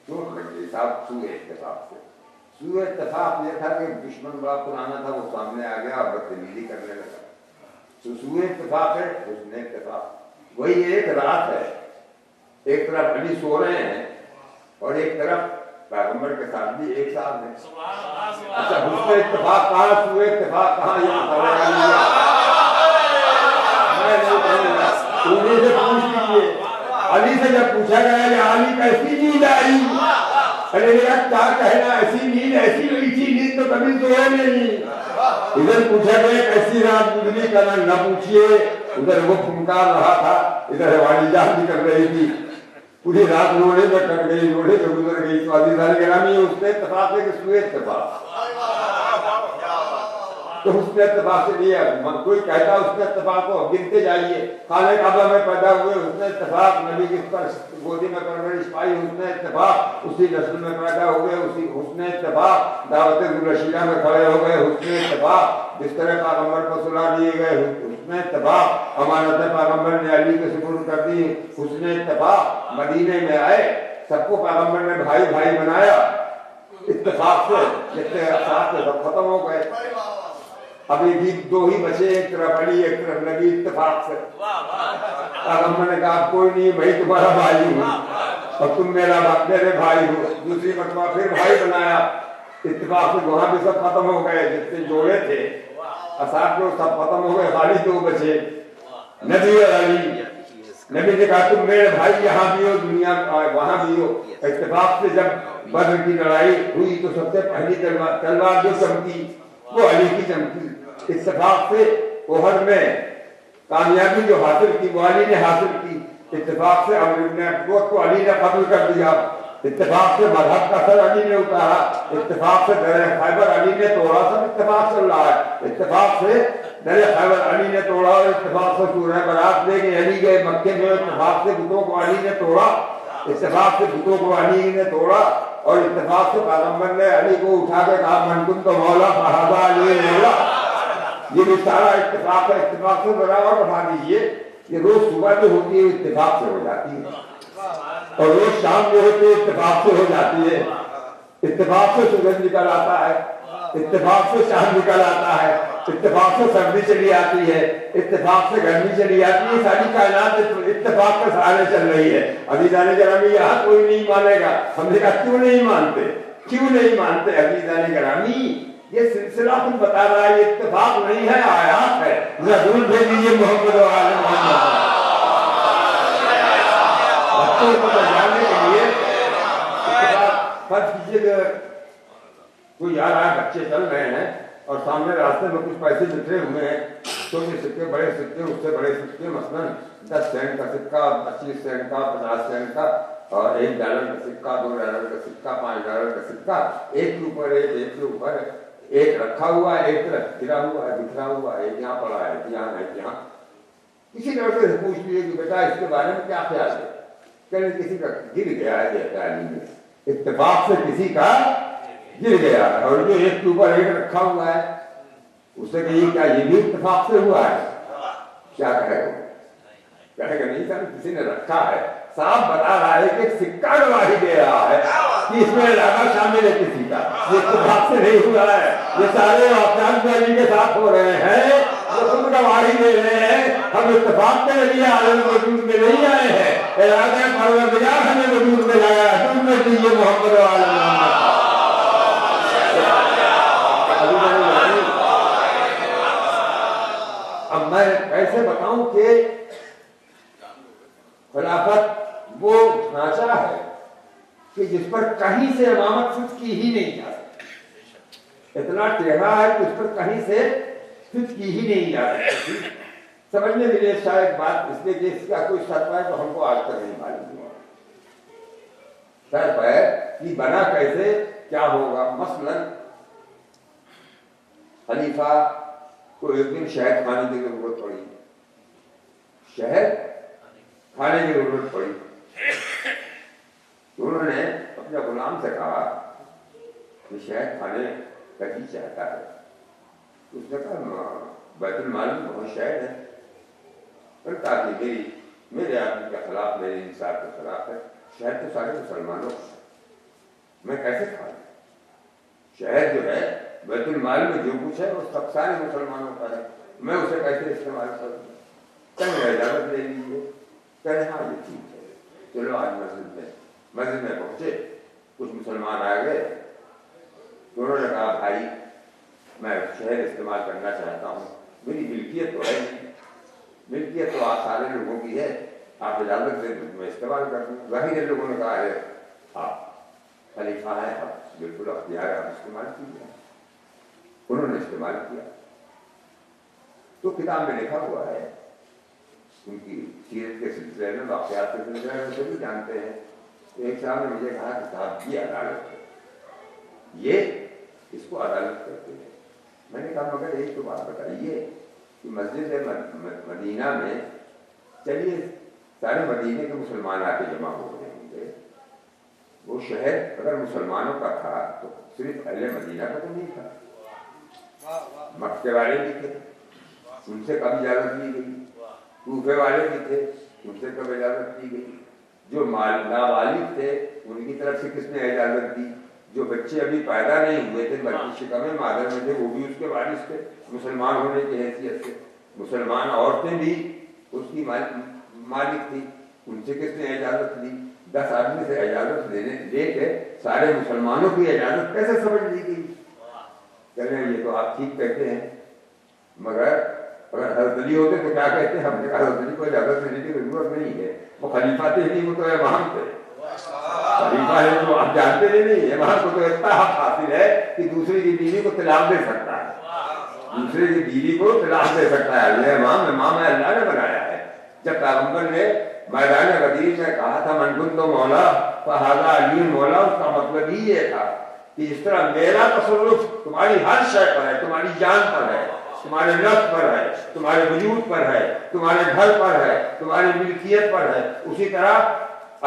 چوٹ لگ گئی صاحب، سوء اتفاق سے۔ سوء اتفاق یہ تھا کہ دشمن بڑا پرانا تھا، وہ سامنے آ گیا اور بدتمیزی کرنے لگا، تو سوء اتفاق ہے، حسن اتفاق۔ وہی ایک رات ہے، ایک طرف علی سو رہے ہیں اور ایک طرف پیغمبر کے ساتھ بھی ایک ساتھ ہیں۔ اچھا حسن اتفاق کہاں، سوء اتفاق کہاں، یہ بتایا میں نہیں کہوں گا، انہیں سے پوچھ لیجیے۔ علی سے جب پوچھا گیا کہ علی کیسی نیند آئی، علی نے کہا کیا کہنا، ایسی نیند، ایسی میٹھی نیند تو کبھی سوئے نہیں۔ ادھر پوچھا گیا کیسی رات گزری، کہنا نہ پوچھئے، ادھر وہ پھنکار رہا تھا، ادھر والی جان بھی کر رہی تھی، پوری رات روڑے میں کٹ گئی، روڑے میں گزر گئی۔ تو عزیزان گرامی اس نے اتفاق ہے کہ سوء اتفاق، تو حسن اتفاق سے لیا کوئی کہتا حسن اتفاق کو گنتے جائیے۔ خانہ کعبہ میں پیدا ہوئے، حسن اتفاق، نبی کی گودی میں پرورش پائی، حسن اتفاق، اسی نسل میں پیدا ہوئے، اسی حسن اتفاق، دعوت ذوالشیرہ میں کھڑے ہو گئے، حسن اتفاق، جس طرح پیغمبر کو سلا دیے گئے، حسن اتفاق، امانت پیغمبر نے علی کے سپرد کر دی، حسن اتفاق، مدینے میں آئے، سب کو پیغمبر نے بھائی بھائی بنایا، اتفاق سے جتنے افراد تھے سب ختم ہو گئے۔ ابھی بھی دو ہی بچے، ایک طرف علی ایک طرف نبی، اتفاق سے۔ پیغمبر نے کہا کوئی نہیں، میں تمہارا بھائی ہوں اور تم میرے بھائی ہو، دوسری مرتبہ پھر بھائی بنایا، اتفاق سے وہاں بھی سب ختم ہو گئے، جتنے جوڑے تھے اصحاب جو سب ختم ہو گئے، خالی دو بچے، نبی اور علی۔ نبی نے کہا تم میرے بھائی یہاں بھی ہو، دنیا وہاں بھی ہو۔ اتفاق سے جب بدر کی لڑائی ہوئی تو سب سے پہلی تلوار جو چمکی وہ علی کی چمکی۔ اتفاق سے احد میں کامیابی جو حاصل کی وہ علی نے حاصل کی۔ اتفاق سے عمرو بن عبد کو علی نے قتل کر دیا۔ اتفاق سے مذہب کا سر علی نے اتارا۔ اتفاق سے درع خیبر علی نے توڑا۔ سب اتفاق سے چل رہا ہے۔ اتفاق سے در خیبر علی نے توڑا اور اتفاق سے سورہ برات لے کے علی گئے مکے میں، اتفاق سے بتوں کو علی نے توڑا، اتفاق سے بتوں کو علی نے توڑا، اور اتفاق سے پیغمبر نے علی کو اٹھا کے کہا من کنت مولا فہذا علی مولا۔ یہ بھی سارا اتفاق ہے، اتفاق سے برابر بڑھا دیجیے، یہ روز صبح جو ہوتی ہے اتفاق سے ہو جاتی ہے، اور روز شام جو ہوتی ہے اتفاق سے ہو جاتی ہے، اتفاق سے سورج نکل آتا ہے، اتفاق سے چاند نکل آتا ہے، اتفاق سے سردی چلی آتی ہے، اتفاق سے گرمی چلی آتی ہے، ساری کائنات اتفاق کے سہارے چل رہی ہے۔ عزیزان گرامی یہاں کوئی نہیں مانے گا، ہم نے کہا کیوں نہیں مانتے، کیوں نہیں مانتے عزیزان گرامی؟ یہ سلسلہ خود بتا رہا ہے، یہ اتفاق نہیں ہے، آیات ہے۔ رسول بھیجیے محمد و آل محمد بچوں کو جاننے کے لیے فرض کیجیے کہ کوئی آ رہا ہے، بچے چل رہے ہیں اور سامنے راستے میں کچھ پیسے بکھرے ہوئے ہیں، چھوٹے سکے بڑے سکے، اس سے بڑے سکے، مثلاً 10 سینٹ کا سکہ، 25 سینٹ کا، 50 سینٹ کا، اور $1 کا سکہ، $2 کا سکہ، $5 کا سکہ، ایک کے اوپر ایک کے اوپر ایک رکھا ہوا ہے، ایک گرا ہوا ہے، بکھرا ہوا ہے، ایک یہاں پڑا ہے، ایک یہاں ہے، ایک یہاں۔ کسی لڑکے سے پوچھ لیے کہ بیٹا اس کے بارے میں کیا خیال ہے؟ کہنے کسی کا گر گیا ہے دیہی میں، اتفاق سے کسی کا گر گیا ہے، اور جو ایک کے اوپر ایک رکھا ہوا ہے اس سے کہیے کیا یہ بھی اتفاق سے ہوا ہے؟ کیا کہے گا؟ کہے گا نہیں سر کسی نے رکھا ہے۔ صاحب بتا رہا ہے کہ سکہ گواہی دے رہا ہے کہ اس میں علاقہ شامل ہے کسی کا، یہ اتفاق سے نہیں ہوا ہے، یہ سارے واقعات علی کے ساتھ ہو رہے ہیں، وہ خود گواہی دے رہے ہیں، ہم اتفاق کے لیے عالم وجود میں نہیں آئے ہیں، ارادہ پروردگار ہمیں وجود میں لایا ہے، تم میں دیجیے محمد و آل محمد۔ اب میں کیسے بتاؤں کہ خلافت وہ ڈھانچہ ہے کہ جس پر کہیں سے امامت فٹ کی ہی نہیں جا سکتی، اتنا ٹیڑھا ہے کہ اس پر کہیں سے فٹ کی ہی نہیں جا سکتی۔ سمجھنے کے لیے شاید بات اس لیے کہ اس کا کوئی شرط ہے تو ہم کو آج تک نہیں معلوم ہوا، شرط ہے کہ بنا کیسے، کیا ہوگا۔ مثلاً خلیفہ کو ایک دن شہد کھانے کی ضرورت پڑی، شہد کھانے کی ضرورت پڑی، تو انہوں نے اپنے غلام سے کہا کہ شہد کھانے کا جی چاہتا ہے، اس نے کہا بیت المال میں بہت شہد ہے، تاکہ میرے آدمی کے خلاف، میرے انصاف کے خلاف ہے، شہد تو سارے مسلمانوں کا ہے، میں کیسے کھاؤں؟ شہد جو ہے بیت المال میں جو کچھ ہے وہ سب سارے مسلمانوں کا ہے، میں اسے کیسے استعمال کروں؟ کہیں اجازت لے لیجیے، کہنے ہاں یہ ٹھیک ہے، چلو آج مسجد میں پہنچے، کچھ مسلمان آ گئے تو انہوں نے کہا بھائی میں شہد استعمال کرنا چاہتا ہوں، میری ملکیت تو ہے نہیں، ملکیت تو آپ سارے لوگوں کی ہے، آپ اجازت دیں میں استعمال کر دوں۔ ظاہر لوگوں نے کہا ہے آپ خلیفہ ہیں، آپ بالکل اختیار ہے، آپ استعمال کیجیے۔ انہوں نے استعمال کیا تو کتاب میں لکھا ہوا ہے، ان کی سیرت کے سلسلے میں، واقعات کے سلسلے میں سبھی جانتے ہیں۔ ایک صاحب نے مجھے کہا کہ صاحب یہ عدالت ہے، یہ اس کو عدالت کرتے ہیں۔ میں نے کہا مگر ایک تو بات بتائیے کہ مسجد مدینہ میں چلیے سارے مدینے کے مسلمان آ کے جمع ہو رہے ہوں گے، وہ شہر اگر مسلمانوں کا تھا تو صرف اہل مدینہ کا تو نہیں تھا، مکے والے بھی تھے، ان سے کب اجازت لی گئی، کوفے والے بھی تھے، ان سے کب اجازت دی گئی، جو نابالغ تھے ان کی طرف سے کس نے اجازت دی، جو بچے ابھی پیدا نہیں ہوئے تھے بلکہ شکم مادر میں تھے وہ بھی اس کے وارث تھے مسلمان ہونے کی حیثیت سے، مسلمان عورتیں بھی اس کی مالک تھی، ان سے کس نے اجازت لی؟ 10 آدمی سے اجازت لے کے سارے مسلمانوں کی اجازت کیسے سمجھ لی گئی؟ کہنے یہ تو آپ ٹھیک کہتے ہیں، مگر اگر حضرت علی ہوتے تو کیا کہتے ہیں؟ ہم نے کہا حضرت علی کو اجازت دینے کی ضرورت نہیں ہے، وہ خلیفہ تھے نہیں، وہ تو امام تھے، خلیفہ ہے تو آپ جانتے نہیں، امام کو تو اتنا حق حاصل ہے کہ دوسرے کی بیوی کو طلاق دے سکتا ہے، دوسرے کی بیوی کو طلاق دے سکتا ہے، یہ امام ہے، اللہ نے بنایا ہے۔ جب پیغمبر نے میدان غدیر میں کہا تھا من کنت مولا فہذا علی مولا، اس کا مطلب ہی یہ تھا کہ اس طرح میرا تصرف تمہاری ہر شے پر ہے، تمہاری جان پر ہے، تمہارے نفس پر ہے، تمہارے وجود پر ہے، تمہارے گھر پر ہے، تمہاری ملکیت پر ہے، اسی طرح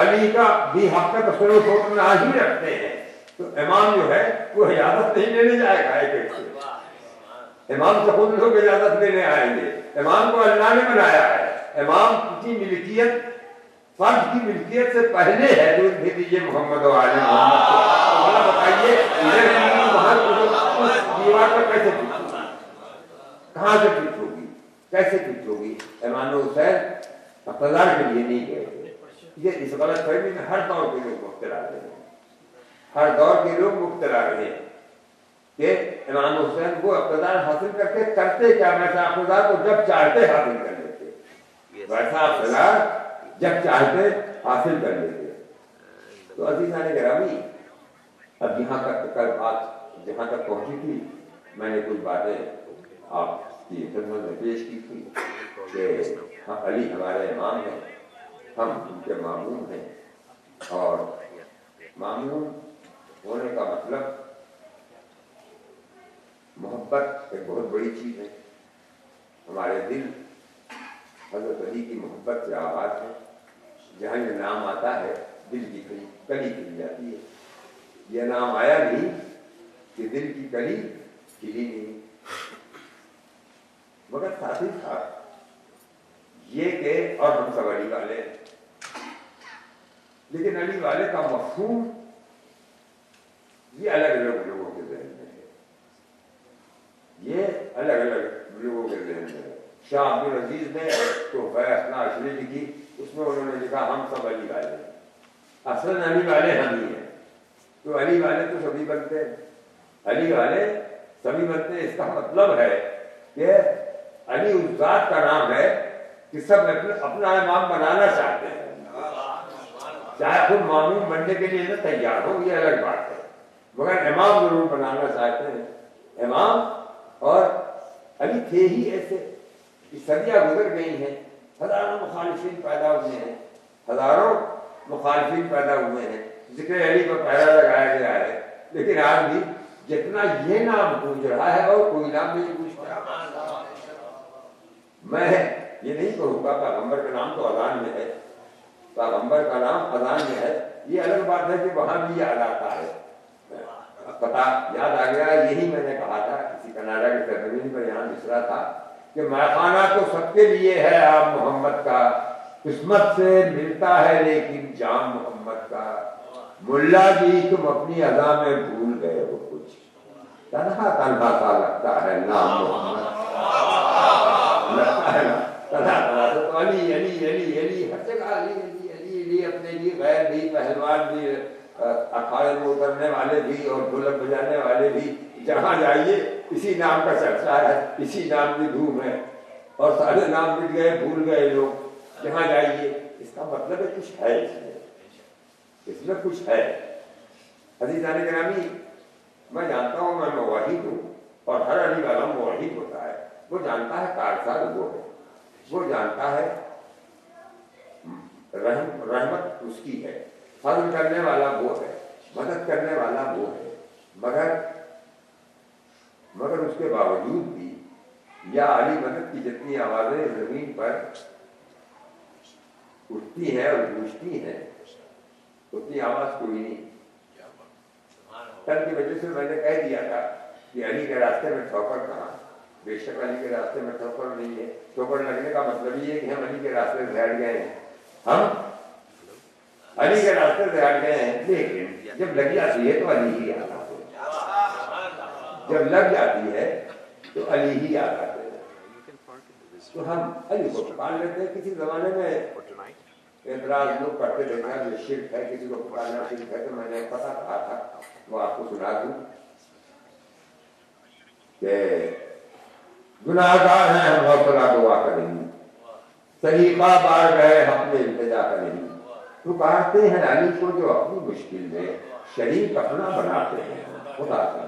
علی کا بھی حق کا تصرف حکمران ہی رکھتے ہیں۔ تو امام جو ہے وہ اجازت نہیں لینے جائے گا ایک ایک سے، امام سے خود لوگ اجازت لینے آئیں گے۔ امام کو اللہ نے بنایا ہے، امام کی ملکیت فرد کی ملکیت سے پہلے ہے۔ جو دے دیجیے محمد و آل محمد کو، اللہ بتائیے وہاں دیوار پر کیسے فٹ ہوگی، کہاں سے فٹ ہوگی، کیسے فٹ ہوگی؟ امام حسین اقتدار کے لیے نہیں گئے تھے۔ یہ اس غلط فہمی میں ہر دور کے لوگ مبتلا رہے ہیں، ہر دور کے لوگ مبتلا رہے ہیں کہ امام حسین وہ اقتدار حاصل کرتے کیا؟ ویسا اقتدار کو جب چاہتے حاصل کر لیتے، ویسا اقتدار جب چاہتے حاصل کر لیتے۔ تو عزیزان گرامی، اب یہاں تک کل بات جہاں تک پہنچی تھی، میں نے کچھ باتیں آپ کی خدمت میں پیش کی تھی کہ علی ہمارے امام ہیں، ہم ان کے مامون ہیں، اور مامون ہونے کا مطلب محبت ایک بہت بڑی چیز ہے۔ ہمارے دل حضرت علی کی محبت سے آباد ہے، جہاں یہ نام آتا ہے دل کی کلی کھل جاتی ہے۔ یہ نام آیا نہیں کہ دل کی کلی کھلی نہیں، مگر ساتھ ہی ساتھ یہ کہ اور ہم سب علی والے ہیں، لیکن علی والے کا مفہوم یہ الگ الگ لوگوں کے ذہن میں ہے، یہ الگ الگ لوگوں کے ذہن میں ہے۔ شاہ عبد العزیز نے تو اثنا عشری لکھی، اس میں انہوں نے لکھا ہم سب علی والے ہیں، اصل علی والے ہم ہی ہیں۔ تو علی والے تو سبھی بنتے ہیں، علی والے سبھی بنتے ہیں، اس کا مطلب ہے کہ علی اس ذات کا نام ہے کہ سب اپنا امام بنانا چاہتے ہیں، چاہے خود معمول بننے کے لیے نہ تیار ہو، یہ الگ بات ہے، مگر امام ضرور بنانا چاہتے ہیں۔ امام اور علی تھے ہی ایسے کہ صدیاں گزر گئی ہیں، ہزاروں مخالفین پیدا ہوئے ہیں، ہزاروں مخالفین پیدا ہوئے ہیں، ذکر علی کو پہلا لگایا گیا ہے، لیکن آج بھی جتنا یہ نام گونج رہا ہے اور کوئی نام نہیں گونجتا۔ میں یہ نہیں کہوں گا پیغمبر کا نام تو اذان میں ہے، پیغمبر کا نام اذان میں ہے، یہ الگ بات ہے کہ وہاں بھی یاد آتا ہے، پتہ یاد آ گیا۔ یہی میں نے کہا تھا کسی کناڈا کے ترجمے پر یہاں مصرا تھا کہ میخانہ تو سب کے لیے ہے آپ محمد کا، قسمت سے ملتا ہے لیکن جام محمد کا، ملا جی تم اپنی ادا میں بھول گئے ہو کچھ، تنہا تنہا سا لگتا ہے نام محمد، لگتا ہے نا تنہا تنہا۔ تو علی علی علی علی ہر جگہ علی علی علی علی، اپنے لیے غیر بھی، پہلوان بھی، اکھاڑے میں اترنے والے بھی اور ڈھولک بجانے والے بھی، جہاں جائیے اسی نام کا چرچا ہے، اسی نام کی دھوم ہے، اور سارے نام مٹ گئے، بھول گئے لوگ، جہاں جائیے۔ اس کا مطلب ہے کچھ ہے اس میں کچھ ہے۔ عزیزان گرامی، میں جانتا ہوں میں موحد ہوں، اور ہر علی والا موحد ہوتا ہے، وہ جانتا ہے کارساز وہ ہے، وہ جانتا ہے رحمت اس کی ہے، فضل کرنے والا وہ ہے، مدد کرنے والا وہ ہے، مگر اس کے باوجود بھی یا علی مدد کی جتنی آوازیں زمین پر اٹھتی ہیں اور گونجتی ہیں اتنی آواز کوئی نہیں۔ کل کی وجہ سے میں نے کہہ دیا تھا کہ علی کے راستے میں ٹھوکر کہاں، بے شک علی کے راستے میں ٹھوکر نہیں ہے، ٹھوکر لگنے کا مطلب یہ ہے کہ ہم علی کے راستے سے ہٹ گئے ہیں، ہم علی کے راستے سے ہٹ گئے ہیں، لیکن جب لگ جاتی ہے تو علی ہی آتا ہے، جب لگ جاتی ہے تو علی ہی آتا ہے، تو ہم علی کو پکار لیتے ہیں۔ کسی زمانے میں اعتراض لوگ کرتے تھے کہ یہ شرک ہے، کسی کو پکارنا شرک ہے، تو میں نے پتہ کہا تھا، وہ آپ کو سنا دوں کہ گناہگار ہیں ہم، حوصلہ دعا کریں گے، طریقہ بار گئے حق میں التجا کریں گے، پکارتے ہیں علی کو جو اپنی مشکل میں شریک اپنا بناتے ہیں۔ خدا کا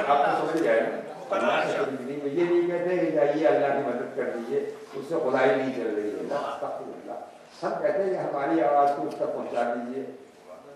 آپ کو سمجھ جائے نا، یہ نہیں کہتے کہ جائیے اللہ کی مدد کر دیجیے، اس سے خدائی نہیں چل رہی ہے، ہم کہتے ہیں کہ ہماری آواز کو اس تک پہنچا دیجیے،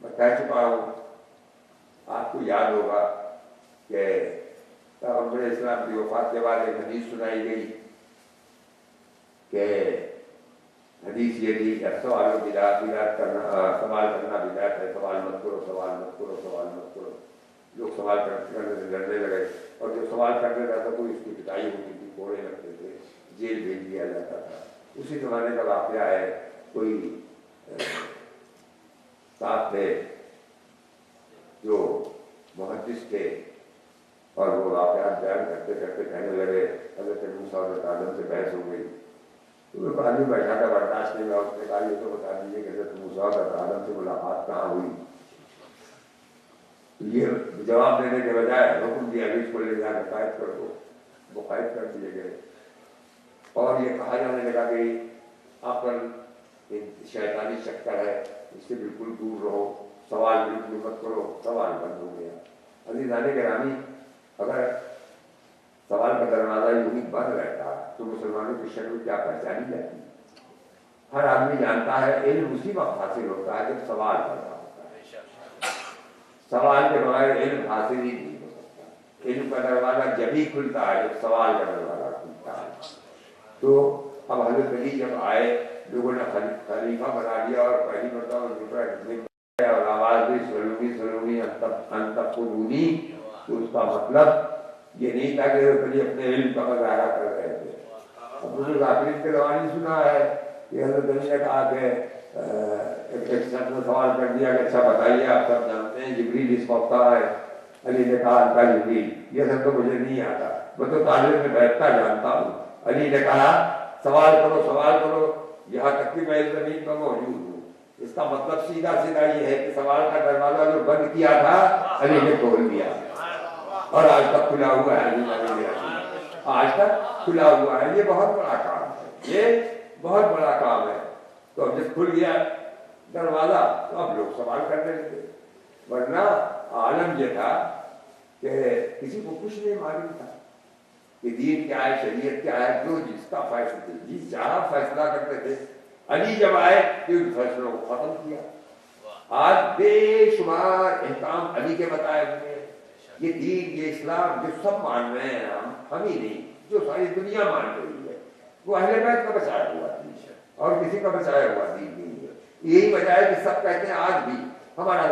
میں کہہ چکا ہوں، آپ کو یاد ہوگا کہ پیغمبر اسلام کی وفات کے بعد ایک حدیث سنائی گئی کہ حدیث یہ تھی کہ سوالوں کی بدعت کرنا، سوال کرنا بدعت ہے، سوال مت کرو، سوال مت کرو، سوال مت کرو۔ لوگ سوال کرنے سے ڈرنے لگے، اور جو سوال کرنے رہا تھا کوئی اس کی پٹائی ہوتی تھی، کوڑے لگتے تھے، جیل بھیج دیا جاتا تھا۔ اسی زمانے کا واقعہ ہے، کوئی صاحب تھے جو محدث تھے، اور وہ واقعات بیان کرتے کرتے کہنے لگے حضرت موسیٰ اور آدم سے بحث ہو گئی، تو ایک آدمی بیٹھا تھا برداشت نہیں ہوا، اس نے کہا یہ تو بتا دیجیے کہ حضرت موسیٰ اور آدم سے ملاقات کہاں ہوئی؟ یہ جواب دینے کے بجائے حکم دیا کہ اس کو لے جا کے قید کر دو، وہ قید کر دیے گئے، اور یہ کہا جانے لگا کہ عقل شیطانی چکر ہے، اس سے بالکل دور رہو، سوال بالکل مت کرو، سوال بند ہو گیا۔ عزیزان گرامی، اگر سوال کا دروازہ یوں ہی بند رہتا تو مسلمانوں کی شکل کیا پہچانی جاتی؟ ہر آدمی جانتا ہے علم اسی وقت حاصل ہوتا ہے جب سوال کرتا ہوتا ہے، سوال کے بغیر علم حاصل ہی نہیں ہو سکتا۔ علم کا دروازہ جب ہی کھلتا ہے جب سوال کا دروازہ کھلتا ہے۔ تو اب حضرت علی جب آئے، لوگوں نے خلیفہ بنا دیا، اور پہلی مرتبہ اور آواز دی سلونی سلونی انت قرونی، تو اس کا مطلب یہ نہیں تھا کہ علی اپنے علم کا مظاہرہ کر رہے تھے۔ اب بزرگ حافظ کے زمانے سنا ہے کہ حضرت علی نے کہا کہ ایک شخص نے سوال کر دیا کہ اچھا بتائیے، آپ سب جانتے ہیں جبریل اس وقت ہے؟ علی نے کہا انتا جبریل، یہ سب تو مجھے نہیں آتا، میں تو طالب میں بیٹھتا جانتا ہوں۔ علی نے کہا سوال کرو، سوال کرو، یہاں تک کہ میں زمین پر موجود ہوں۔ اس کا مطلب سیدھا سیدھا یہ ہے کہ سوال کا دروازہ جو بند کیا تھا علی نے کھول دیا، اور آج تک کھلا ہوا ہے، آج تک کھلا ہوا ہے۔ یہ بہت بڑا کام ہے، یہ بہت بڑا کام ہے۔ تو اب جب کھل گیا دروازہ تو اب لوگ سوال کرنے لگے، ورنہ عالم یہ تھا کہ کسی کو کچھ نہیں معلوم تھا کہ دین کیا ہے، شریعت کیا ہے، جو جس کا فیصلہ جس جہاں فیصلہ کرتے تھے۔ علی جب آئے تو ان فیصلوں کو ختم کیا۔ آج بے شمار احکام علی کے بتائے ہوئے، یہ دین، یہ اسلام جو سب مان رہے ہیں، ہم ہی نہیں، جو ساری دنیا مان رہی ہے، وہ اہل بیت کا بچایا ہوا دین ہے، اور کسی کا بچایا ہوا دین نہیں ہے۔ یہی وجہ ہے کہ سب کہتے ہیں آج بھی ہمارے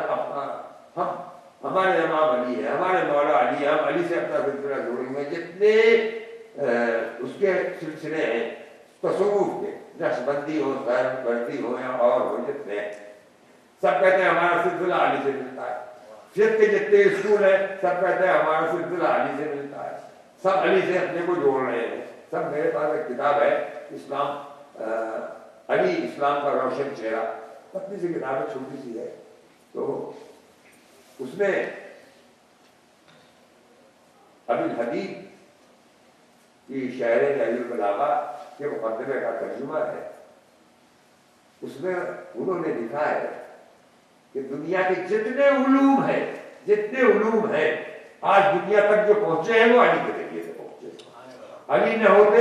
امام علی ہے، ہمارے مولا علی ہے، ہم علی سے اپنا سلسلہ جوڑے ہوئے۔ جتنے اس کے سلسلے ہیں تصوف کے، نقشبندی ہو، بندی ہو یا اور ہو، جتنے سب کہتے ہیں ہمارا سلسلہ علی سے ملتا ہے۔ فقہ کے جتنے اسکول ہیں سب کہتے ہیں ہمارا سلسلہ علی سے ملتا ہے، سب علی سے اپنے کو جوڑ رہے ہیں۔ سب میرے پاس ایک کتاب ہے اسلام، علی اسلام کا روشن چہرہ، پتلی سی کتاب ہے، چھوٹی سی ہے، تو اس میں ابی الحدید کی شعر نہج البلاغہ کے مقدمے کا ترجمہ ہے۔ اس میں انہوں نے لکھا ہے کہ دنیا کے جتنے علوم ہیں آج دنیا تک جو پہنچے ہیں وہ علی کے ذریعے سے پہنچے، علی نہ ہوتے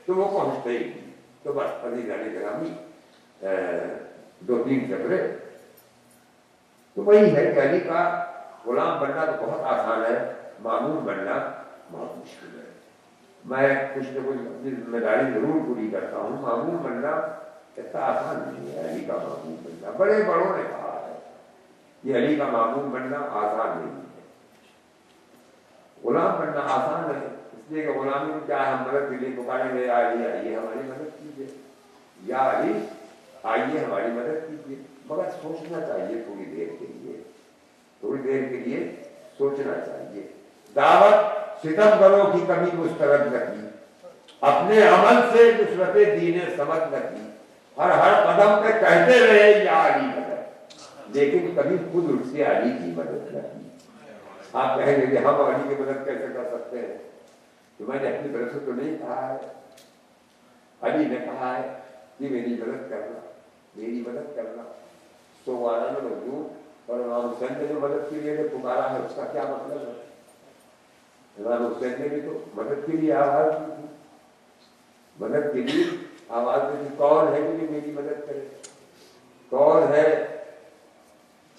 تو وہ پہنچتے ہی نہیں۔ تو بس علی علی گرامی، دو تین جبرے، تو وہی ہے کہ علی کا غلام بننا تو بہت آسان ہے، معمول بننا بہت مشکل ہے۔ میں کچھ نہ کچھ اپنی ذمہ داری ضرور پوری کرتا ہوں، معمول بننا اتنا آسان نہیں ہے۔ علی کا معمول بننا، بڑے بڑوں نے کہا ہے کہ علی کا معمول بننا آسان نہیں ہے، غلام بننا آسان ہے، اس لیے کہ غلامی کو کیا ہے، ہم مدد کے لیے پکاریں گے، آئیے آئیے ہماری مدد کیجیے، یا علی آئیے ہماری مدد کیجیے، مگر سوچنا چاہیے تھوڑی دیر کے لیے، تھوڑی دیر کے لیے سوچنا چاہیے۔ دعوت ستم گروں کی کمی مسترد نہ کی، اپنے عمل سے نصرت دین سمت نہ کی، ہر قدم پہ کہتے رہے یا علی مدد، لیکن کبھی خود اٹھ سے علی کی مدد نہ کی۔ آپ کہیں گے کہ ہم علی کی مدد کیسے کر سکتے ہیں؟ تو میں نے اپنی طرف سے تو نہیں کہا ہے، علی نے کہا ہے کہ میری مدد کرنا، میری مدد کرنا۔ سوارا میں موجود اور امام حسین نے جو مدد کے لیے پکارا ہے اس کا کیا مطلب ہے؟ امام حسین نے بھی تو مدد کے لیے آواز دی تھی، مدد کے لیے آواز دی تھی، کون ہے کہ میری مدد کرے، کون ہے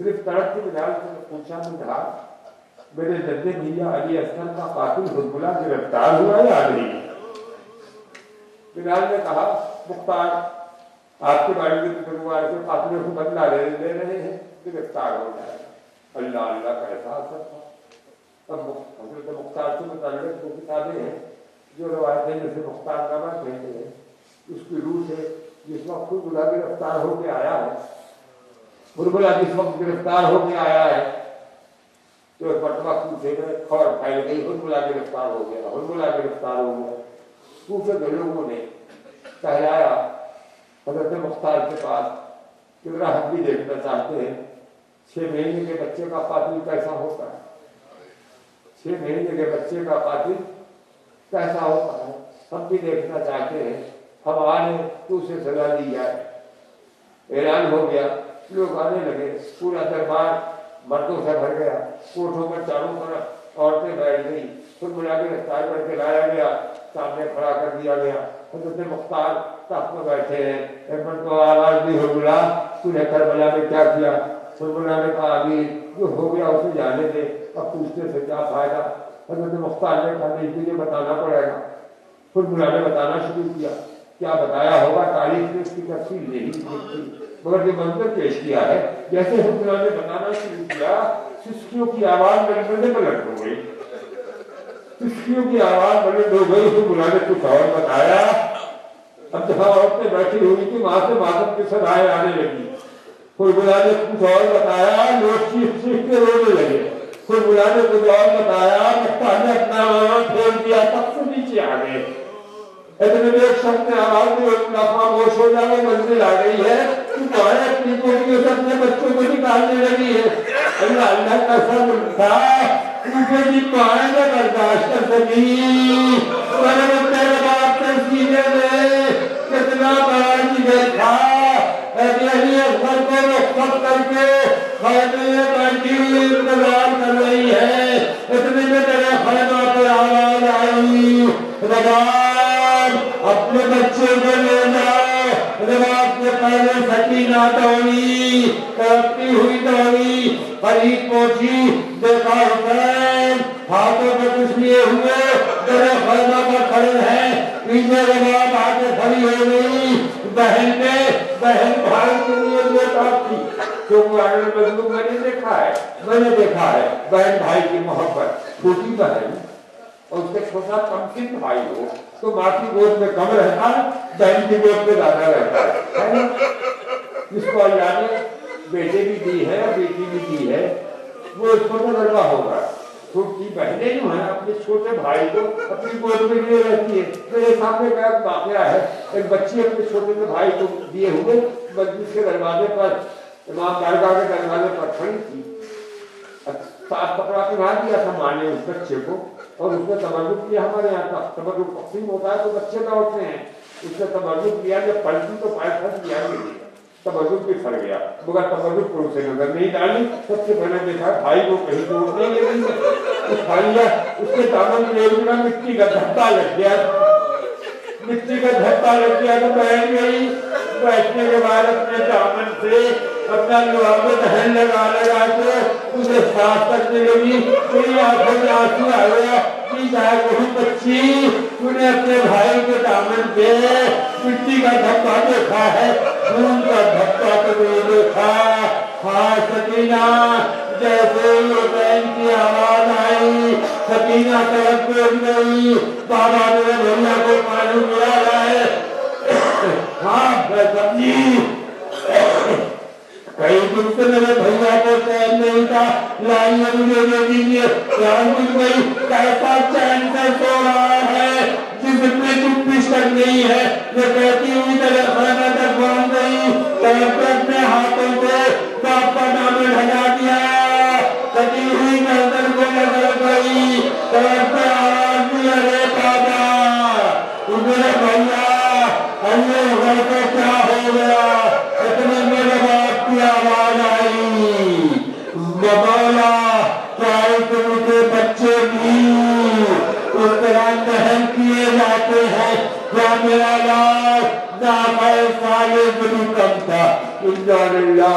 صرف تڑپ کے بجال سے پوچھا تھا میرے جدے بھیا علی اصغر کا قاتل حزب گرفتار ہوا یا نہیں؟ بلال نے کہا مختار آپ کے بارے میں دربار کے قاتلوں سے بدلہ لے رہے ہیں، گرفتار ہو جائے گا۔ اللہ اللہ کا احساس تھا۔ اب حضرت مختار سے متعلق دو کتابیں ہیں جو روایتیں جیسے مختار نامہ کہتے ہیں، اس کی روح سے جس وقت خود بلا گرفتار ہو کے آیا ہے، بربلا جس وقت گرفتار ہو کے آیا ہے تو مرتبہ کوفے میں خبر پھیل گئی بربلا گرفتار ہو گیا، بربلا گرفتار ہو گیا۔ کوفے کے لوگوں نے کہلایا حضرت مختار کے پاس کہ ذرا ہم بھی دیکھنا چاہتے ہیں 6 مہینے کے بچے کا قاتل کیسا ہوتا ہے، 6 مہینے کے بچے کا قاتل کیسا ہوتا ہے، ہم بھی دیکھنا چاہتے ہیں، ہم آنے تو اسے سزا دی جائے۔ اعلان ہو گیا، لوگ آنے لگے، پورا دربار مردوں سے بھر گیا، کوٹھوں پر چاروں طرف عورتیں بیٹھ گئی، خود بلا کے گرفتار کر کے لایا گیا، سامنے کھڑا کر دیا گیا۔ حضرت مختار تخت میں بیٹھے ہیں، ایک مرد کو آواز دی حربلا تُونے کربلا میں کیا کیا؟ حربلا نے کہا ابھی جو ہو گیا اسے جانے دے، اب پوچھنے سے کیا فائدہ؟ حضرت مختار نے کہا نہیں تجھے بتانا پڑے گا۔ حربلا نے بتانا شروع کیا، کیا بتایا ہوگا تاریخ نے اس کی تفصیل نہیں لکھی، مگر جو منظر پیش کیا ہے جیسے حربلا نے بتانا شروع کیا سسکیوں کی آواز بلند بلند ہو گئی، سسکیوں کی آواز بلند ہو گئی۔ حربلا نے کچھ اور بتایا۔ اب جہاں عورتیں بیٹھی ہوئی تھی وہاں سے ماتم کی صدائیں آنے لگی۔ حربلا نے کچھ اور بتایا، لوگ چیخ چیخ کے رونے لگے۔ حربلا نے کچھ اور بتایا، مختار نے اپنا پھینک دیا، تخت سے نیچے آ گئے۔ اتنے میں ایک شخص نے آواز دی حربلا خاموش ہو جا، منزل آ گئی ہے، تو تمہارے اپنی کوٹیوں سے اپنے بچوں کو نکالنے لگی ہے۔ اللہ اللہ کا سب تھا کوفے کی پائیں نہ برداشت کر سکی، تیرے باپ کے سینے میں کتنا بڑا جگر تھا۔ علی اصغر کو رخصت کر کے خیمے میں بیٹھی ہوئی انتظار کر رہی ہے۔ اتنے میں تیرے خیمہ پہ آواز آئی، رباب اپنے بچے کو لے جاؤ۔ رباب سے پہلے سکینہ دوڑی، تڑپتی ہوئی دوڑی، قریب پہنچی، دیکھا حسین ہاتھوں میں کچھ لیے ہوئے تیرے خیمہ پر کھڑے ہیں۔ پیچھے رباب آ کے کھڑی ہو گئی۔ بہن بھائی کے لیے بات تھی تو مظلوم میں نے دیکھا ہے بہن بھائی کی محبت۔ چھوٹی بہن اور اس کے چھوٹا کمسن بھائی ہو تو ماں کی گود میں کم رہتا ہے، بہن کی گود میں زیادہ رہتا ہے۔ جس کو اللہ نے بیٹے بھی دی ہے بیٹی بھی دی ہے وہ اس کو تجربہ ہوگا۔ چھوٹی بہنیں جو ہیں اپنے چھوٹے بھائی کو اپنی گود میں لیے رہتی ہے۔ میرے سامنے کا ایک واقعہ ہے، ایک بچی اپنے چھوٹے سے بھائی کو دیے ہوئے مسجد کے دروازے پر، امام درگاہ کے دروازے پر کھڑی تھی، ساتھ کپڑا پہنا دیا تھا ماں نے اس بچے کو، اور اس نے تبرک کیا۔ ہمارے یہاں تک تبرک تقسیم ہوتا ہے تو بچے دوڑتے ہیں، اس نے تبرک کیا، جب پلٹی تو پیر پھنس گیا، تبرک بھی پھٹ گیا، مگر تبرک کو اسے نظر نہیں ڈالی۔ سب سے پہلے دیکھا بھائی کو کہیں دور نہیں لے گئی، اس کے دامن میں ایک جگہ مٹی کا دھکا لگ گیا، مٹی کا دھکا لگ گیا تو بیٹھ گئی۔ بیٹھنے کے بعد اپنے دامن سے اپنا لواب دہن لگا کے اسے صاف کرنے لگی۔ میری آنکھوں میں آنسو آ گیا کہ چاہے وہی بچی انہیں اپنے بھائی کے دامن پہ مٹی کا دھکا دیکھا ہے، خون کا دھکا تو نہیں دیکھا۔ ہاں سکینہ، جیسے حسین کی آواز آئی سکینہ طرف پہنچ گئی۔ بابا میرے بھیا کو معلوم ہوا ہے، ہاں میں سمجھی کئی دن سے میرے بھیا کو چین نہیں تھا، لائن مجھے دے دیجیے۔ مل گئی، کیسا چین سے سو رہا ہے جس میں چپی تک نہیں ہے۔ یہ کہتی ہوئی میرے خانہ تک پہنچ گئی، اپنے ہاتھوں سے باپ کا نام ڈھلا دیا، کٹی ہوئی نظر کو نظر گئی، پہ آواز دیا رے بابا میرے بھیا اللہ گھر کو کیا ہو گیا؟ اتنے میرے باپ کی آواز آئی، مولا کیا تم کے بچے بھی اس طرح دہن کیے جاتے ہیں؟ کیا میرا لاش ناقہ سالے بھی کم تھا؟ انا للہ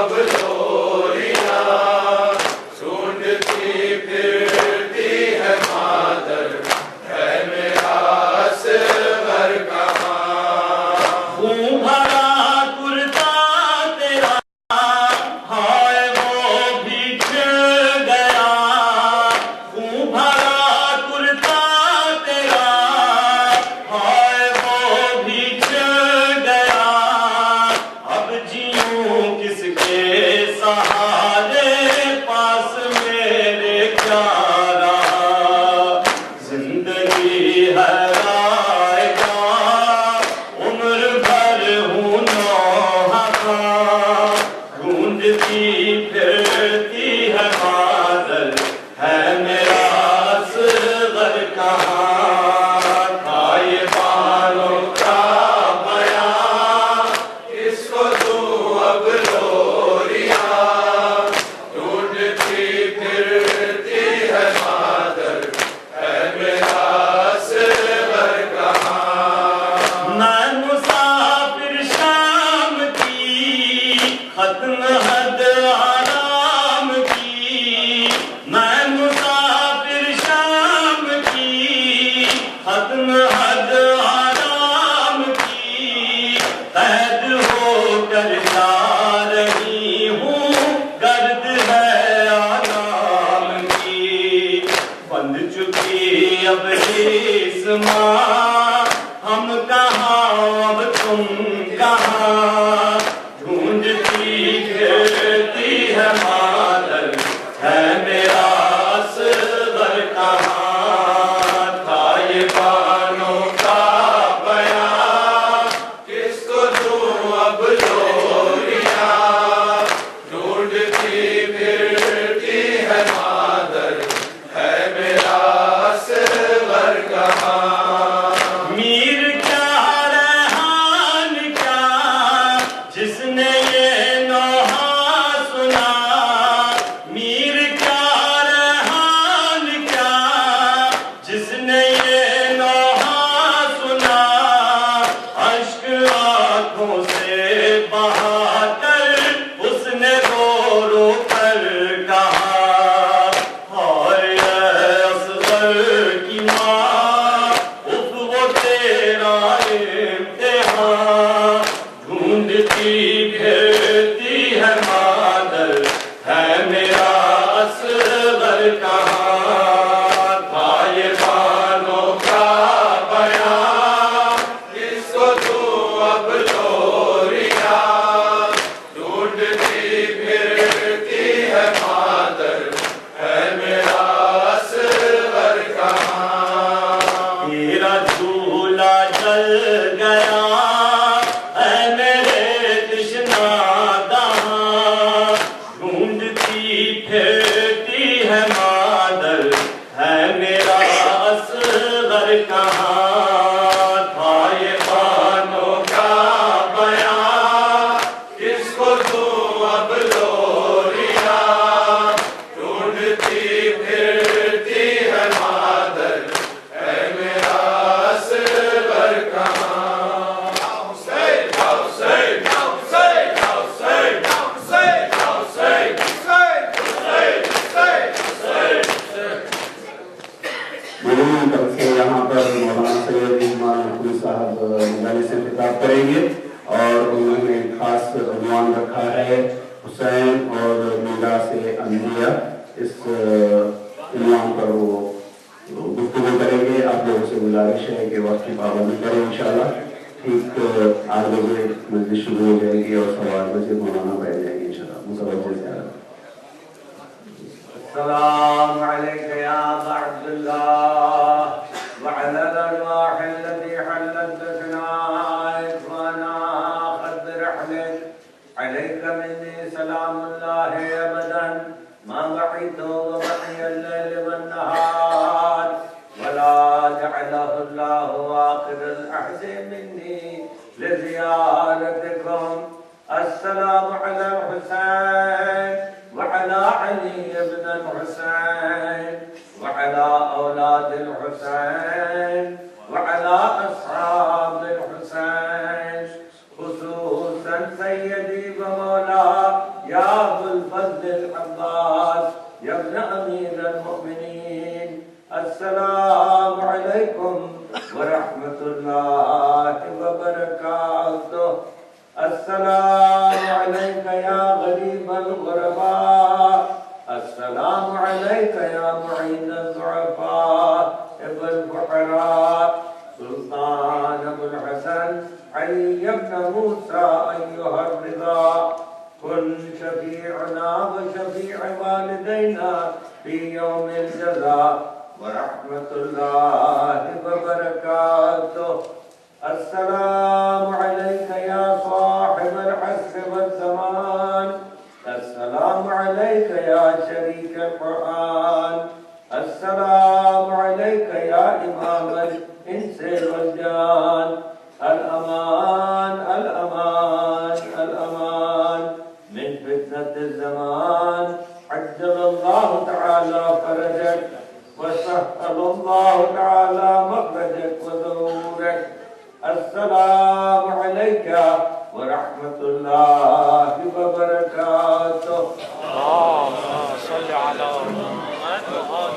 اب لوریاں ڈھونڈتی پھرتی ہے مادر ہے میرا اصغر کہاں خون بھرا کرتا تیرا ہائے وہ بھیگ گیا خون بھرا کرتا تیرا ہائے وہ بھیگ گیا اب جیوں کس کے سہارے پاس میرے کیا رہا زندگی ہے رائے کا عمر بھر ہوں نوحہ کا ڈھونڈتی پھرتی ہے مادر ہے میرا اصغر کہاں تھا یہ بانوں کا بیان کس کو دوں اب لوریاں ڈھونڈتی پھرتی ہے مادر ہے میرا اصغر کہاں میں مسافر شام کی ختم حد آرام کی میں مسافر شام کی ختم حد آرام کی قید ہو کر جا رہی ہوں گرد ہے آرام کی بند چکی اب اس ماں ہم کہاں اب تم کہاں ڈھونڈتی پھرتی ہے مادر ہے میرا اصغر کہاں تھا یہ بانوں کا بیان کس کو دوں اب لوریاں ڈھونڈتی پھرتی ہے مادر ہے میرا اصغر کہاں میر کیا ریحان کیا جس نے یہ نوحہ سنا میر کیا ریحان کیا جس نے یہ نوحہ سنا اشک آنکھوں سے بہا کر اس نے رو رو کر کہا ہائے اصغر کی ماں اف وہ تیرا امتحان ڈھونڈتی پھرتی ہے مادر ہے میرا اصغر کہاں تھا یہ بانوں کا بیان کس کو دوں اب لوریاں ڈھونڈتی پھرتی ہے مادر ہے میرا اصغر کہاں تیرا جھولا جل گیا اے میرے تشنا دہاں ڈھونڈتی پھرتی ہے مادر ہے میرا اصغر کہاں تھا یہ بانوں کا بیان کس کو دوں اب لوریاں ڈھونڈتی پھرتی ہے مادر ہے میرا اصغر کہاں حسین حسین حسین حسین حسین حسین مجموعی طرف سے یہاں پر مولانا سید اجمال نقوی صاحب مجالس سے خطاب کریں گے اور انہوں نے خاص عنوان رکھا ہے حسین اور میراث انبیاء اس عنوان پر وہ گفتگو کریں گے آپ لوگوں سے گزارش ہے کہ وقت کی پابندی کریں انشاءاللہ ٹھیک 8 بجے مجلس شروع ہو جائے گی اور 8:15 بجے مولانا بیٹھ جائیں گے انشاءاللہ متوجہ زیادہ السلام عليك يا أبا عبد الله وعلى الأرواح التي حلت بفنائك وأنا قد رحلك عليك مني سلام الله أبدا ما بقيت وبقي الليل والنهار ولا جعله الله آخر العهد مني لزيارتكم السلام على الحسين وعلى علي بن الحسين وعلى أولاد الحسين وعلى أصحاب الحسين خصوصا سيدي ومولاي غريب الغرباء السلام عليك يا معين الضعفاء ابن الفقراء سلطان ابو الحسن علي بن موسى أيها الرضا كن شفيعنا وشفيع والدينا في يوم الجزاء ورحمة الله وبركاته. السلام عليك يا صاحب العصر والزمان. السلام عليك يا شريك القرآن. السلام عليك يا إمام الإنس والجان. الأمان الأمان الأمان من فتنة الزمان. عجل الله تعالى فرجك وسهل الله تعالى مخرجك وظهورك. السلام عليك ورحمة الله وبركاته. اللهم صل على محمد وآل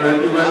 21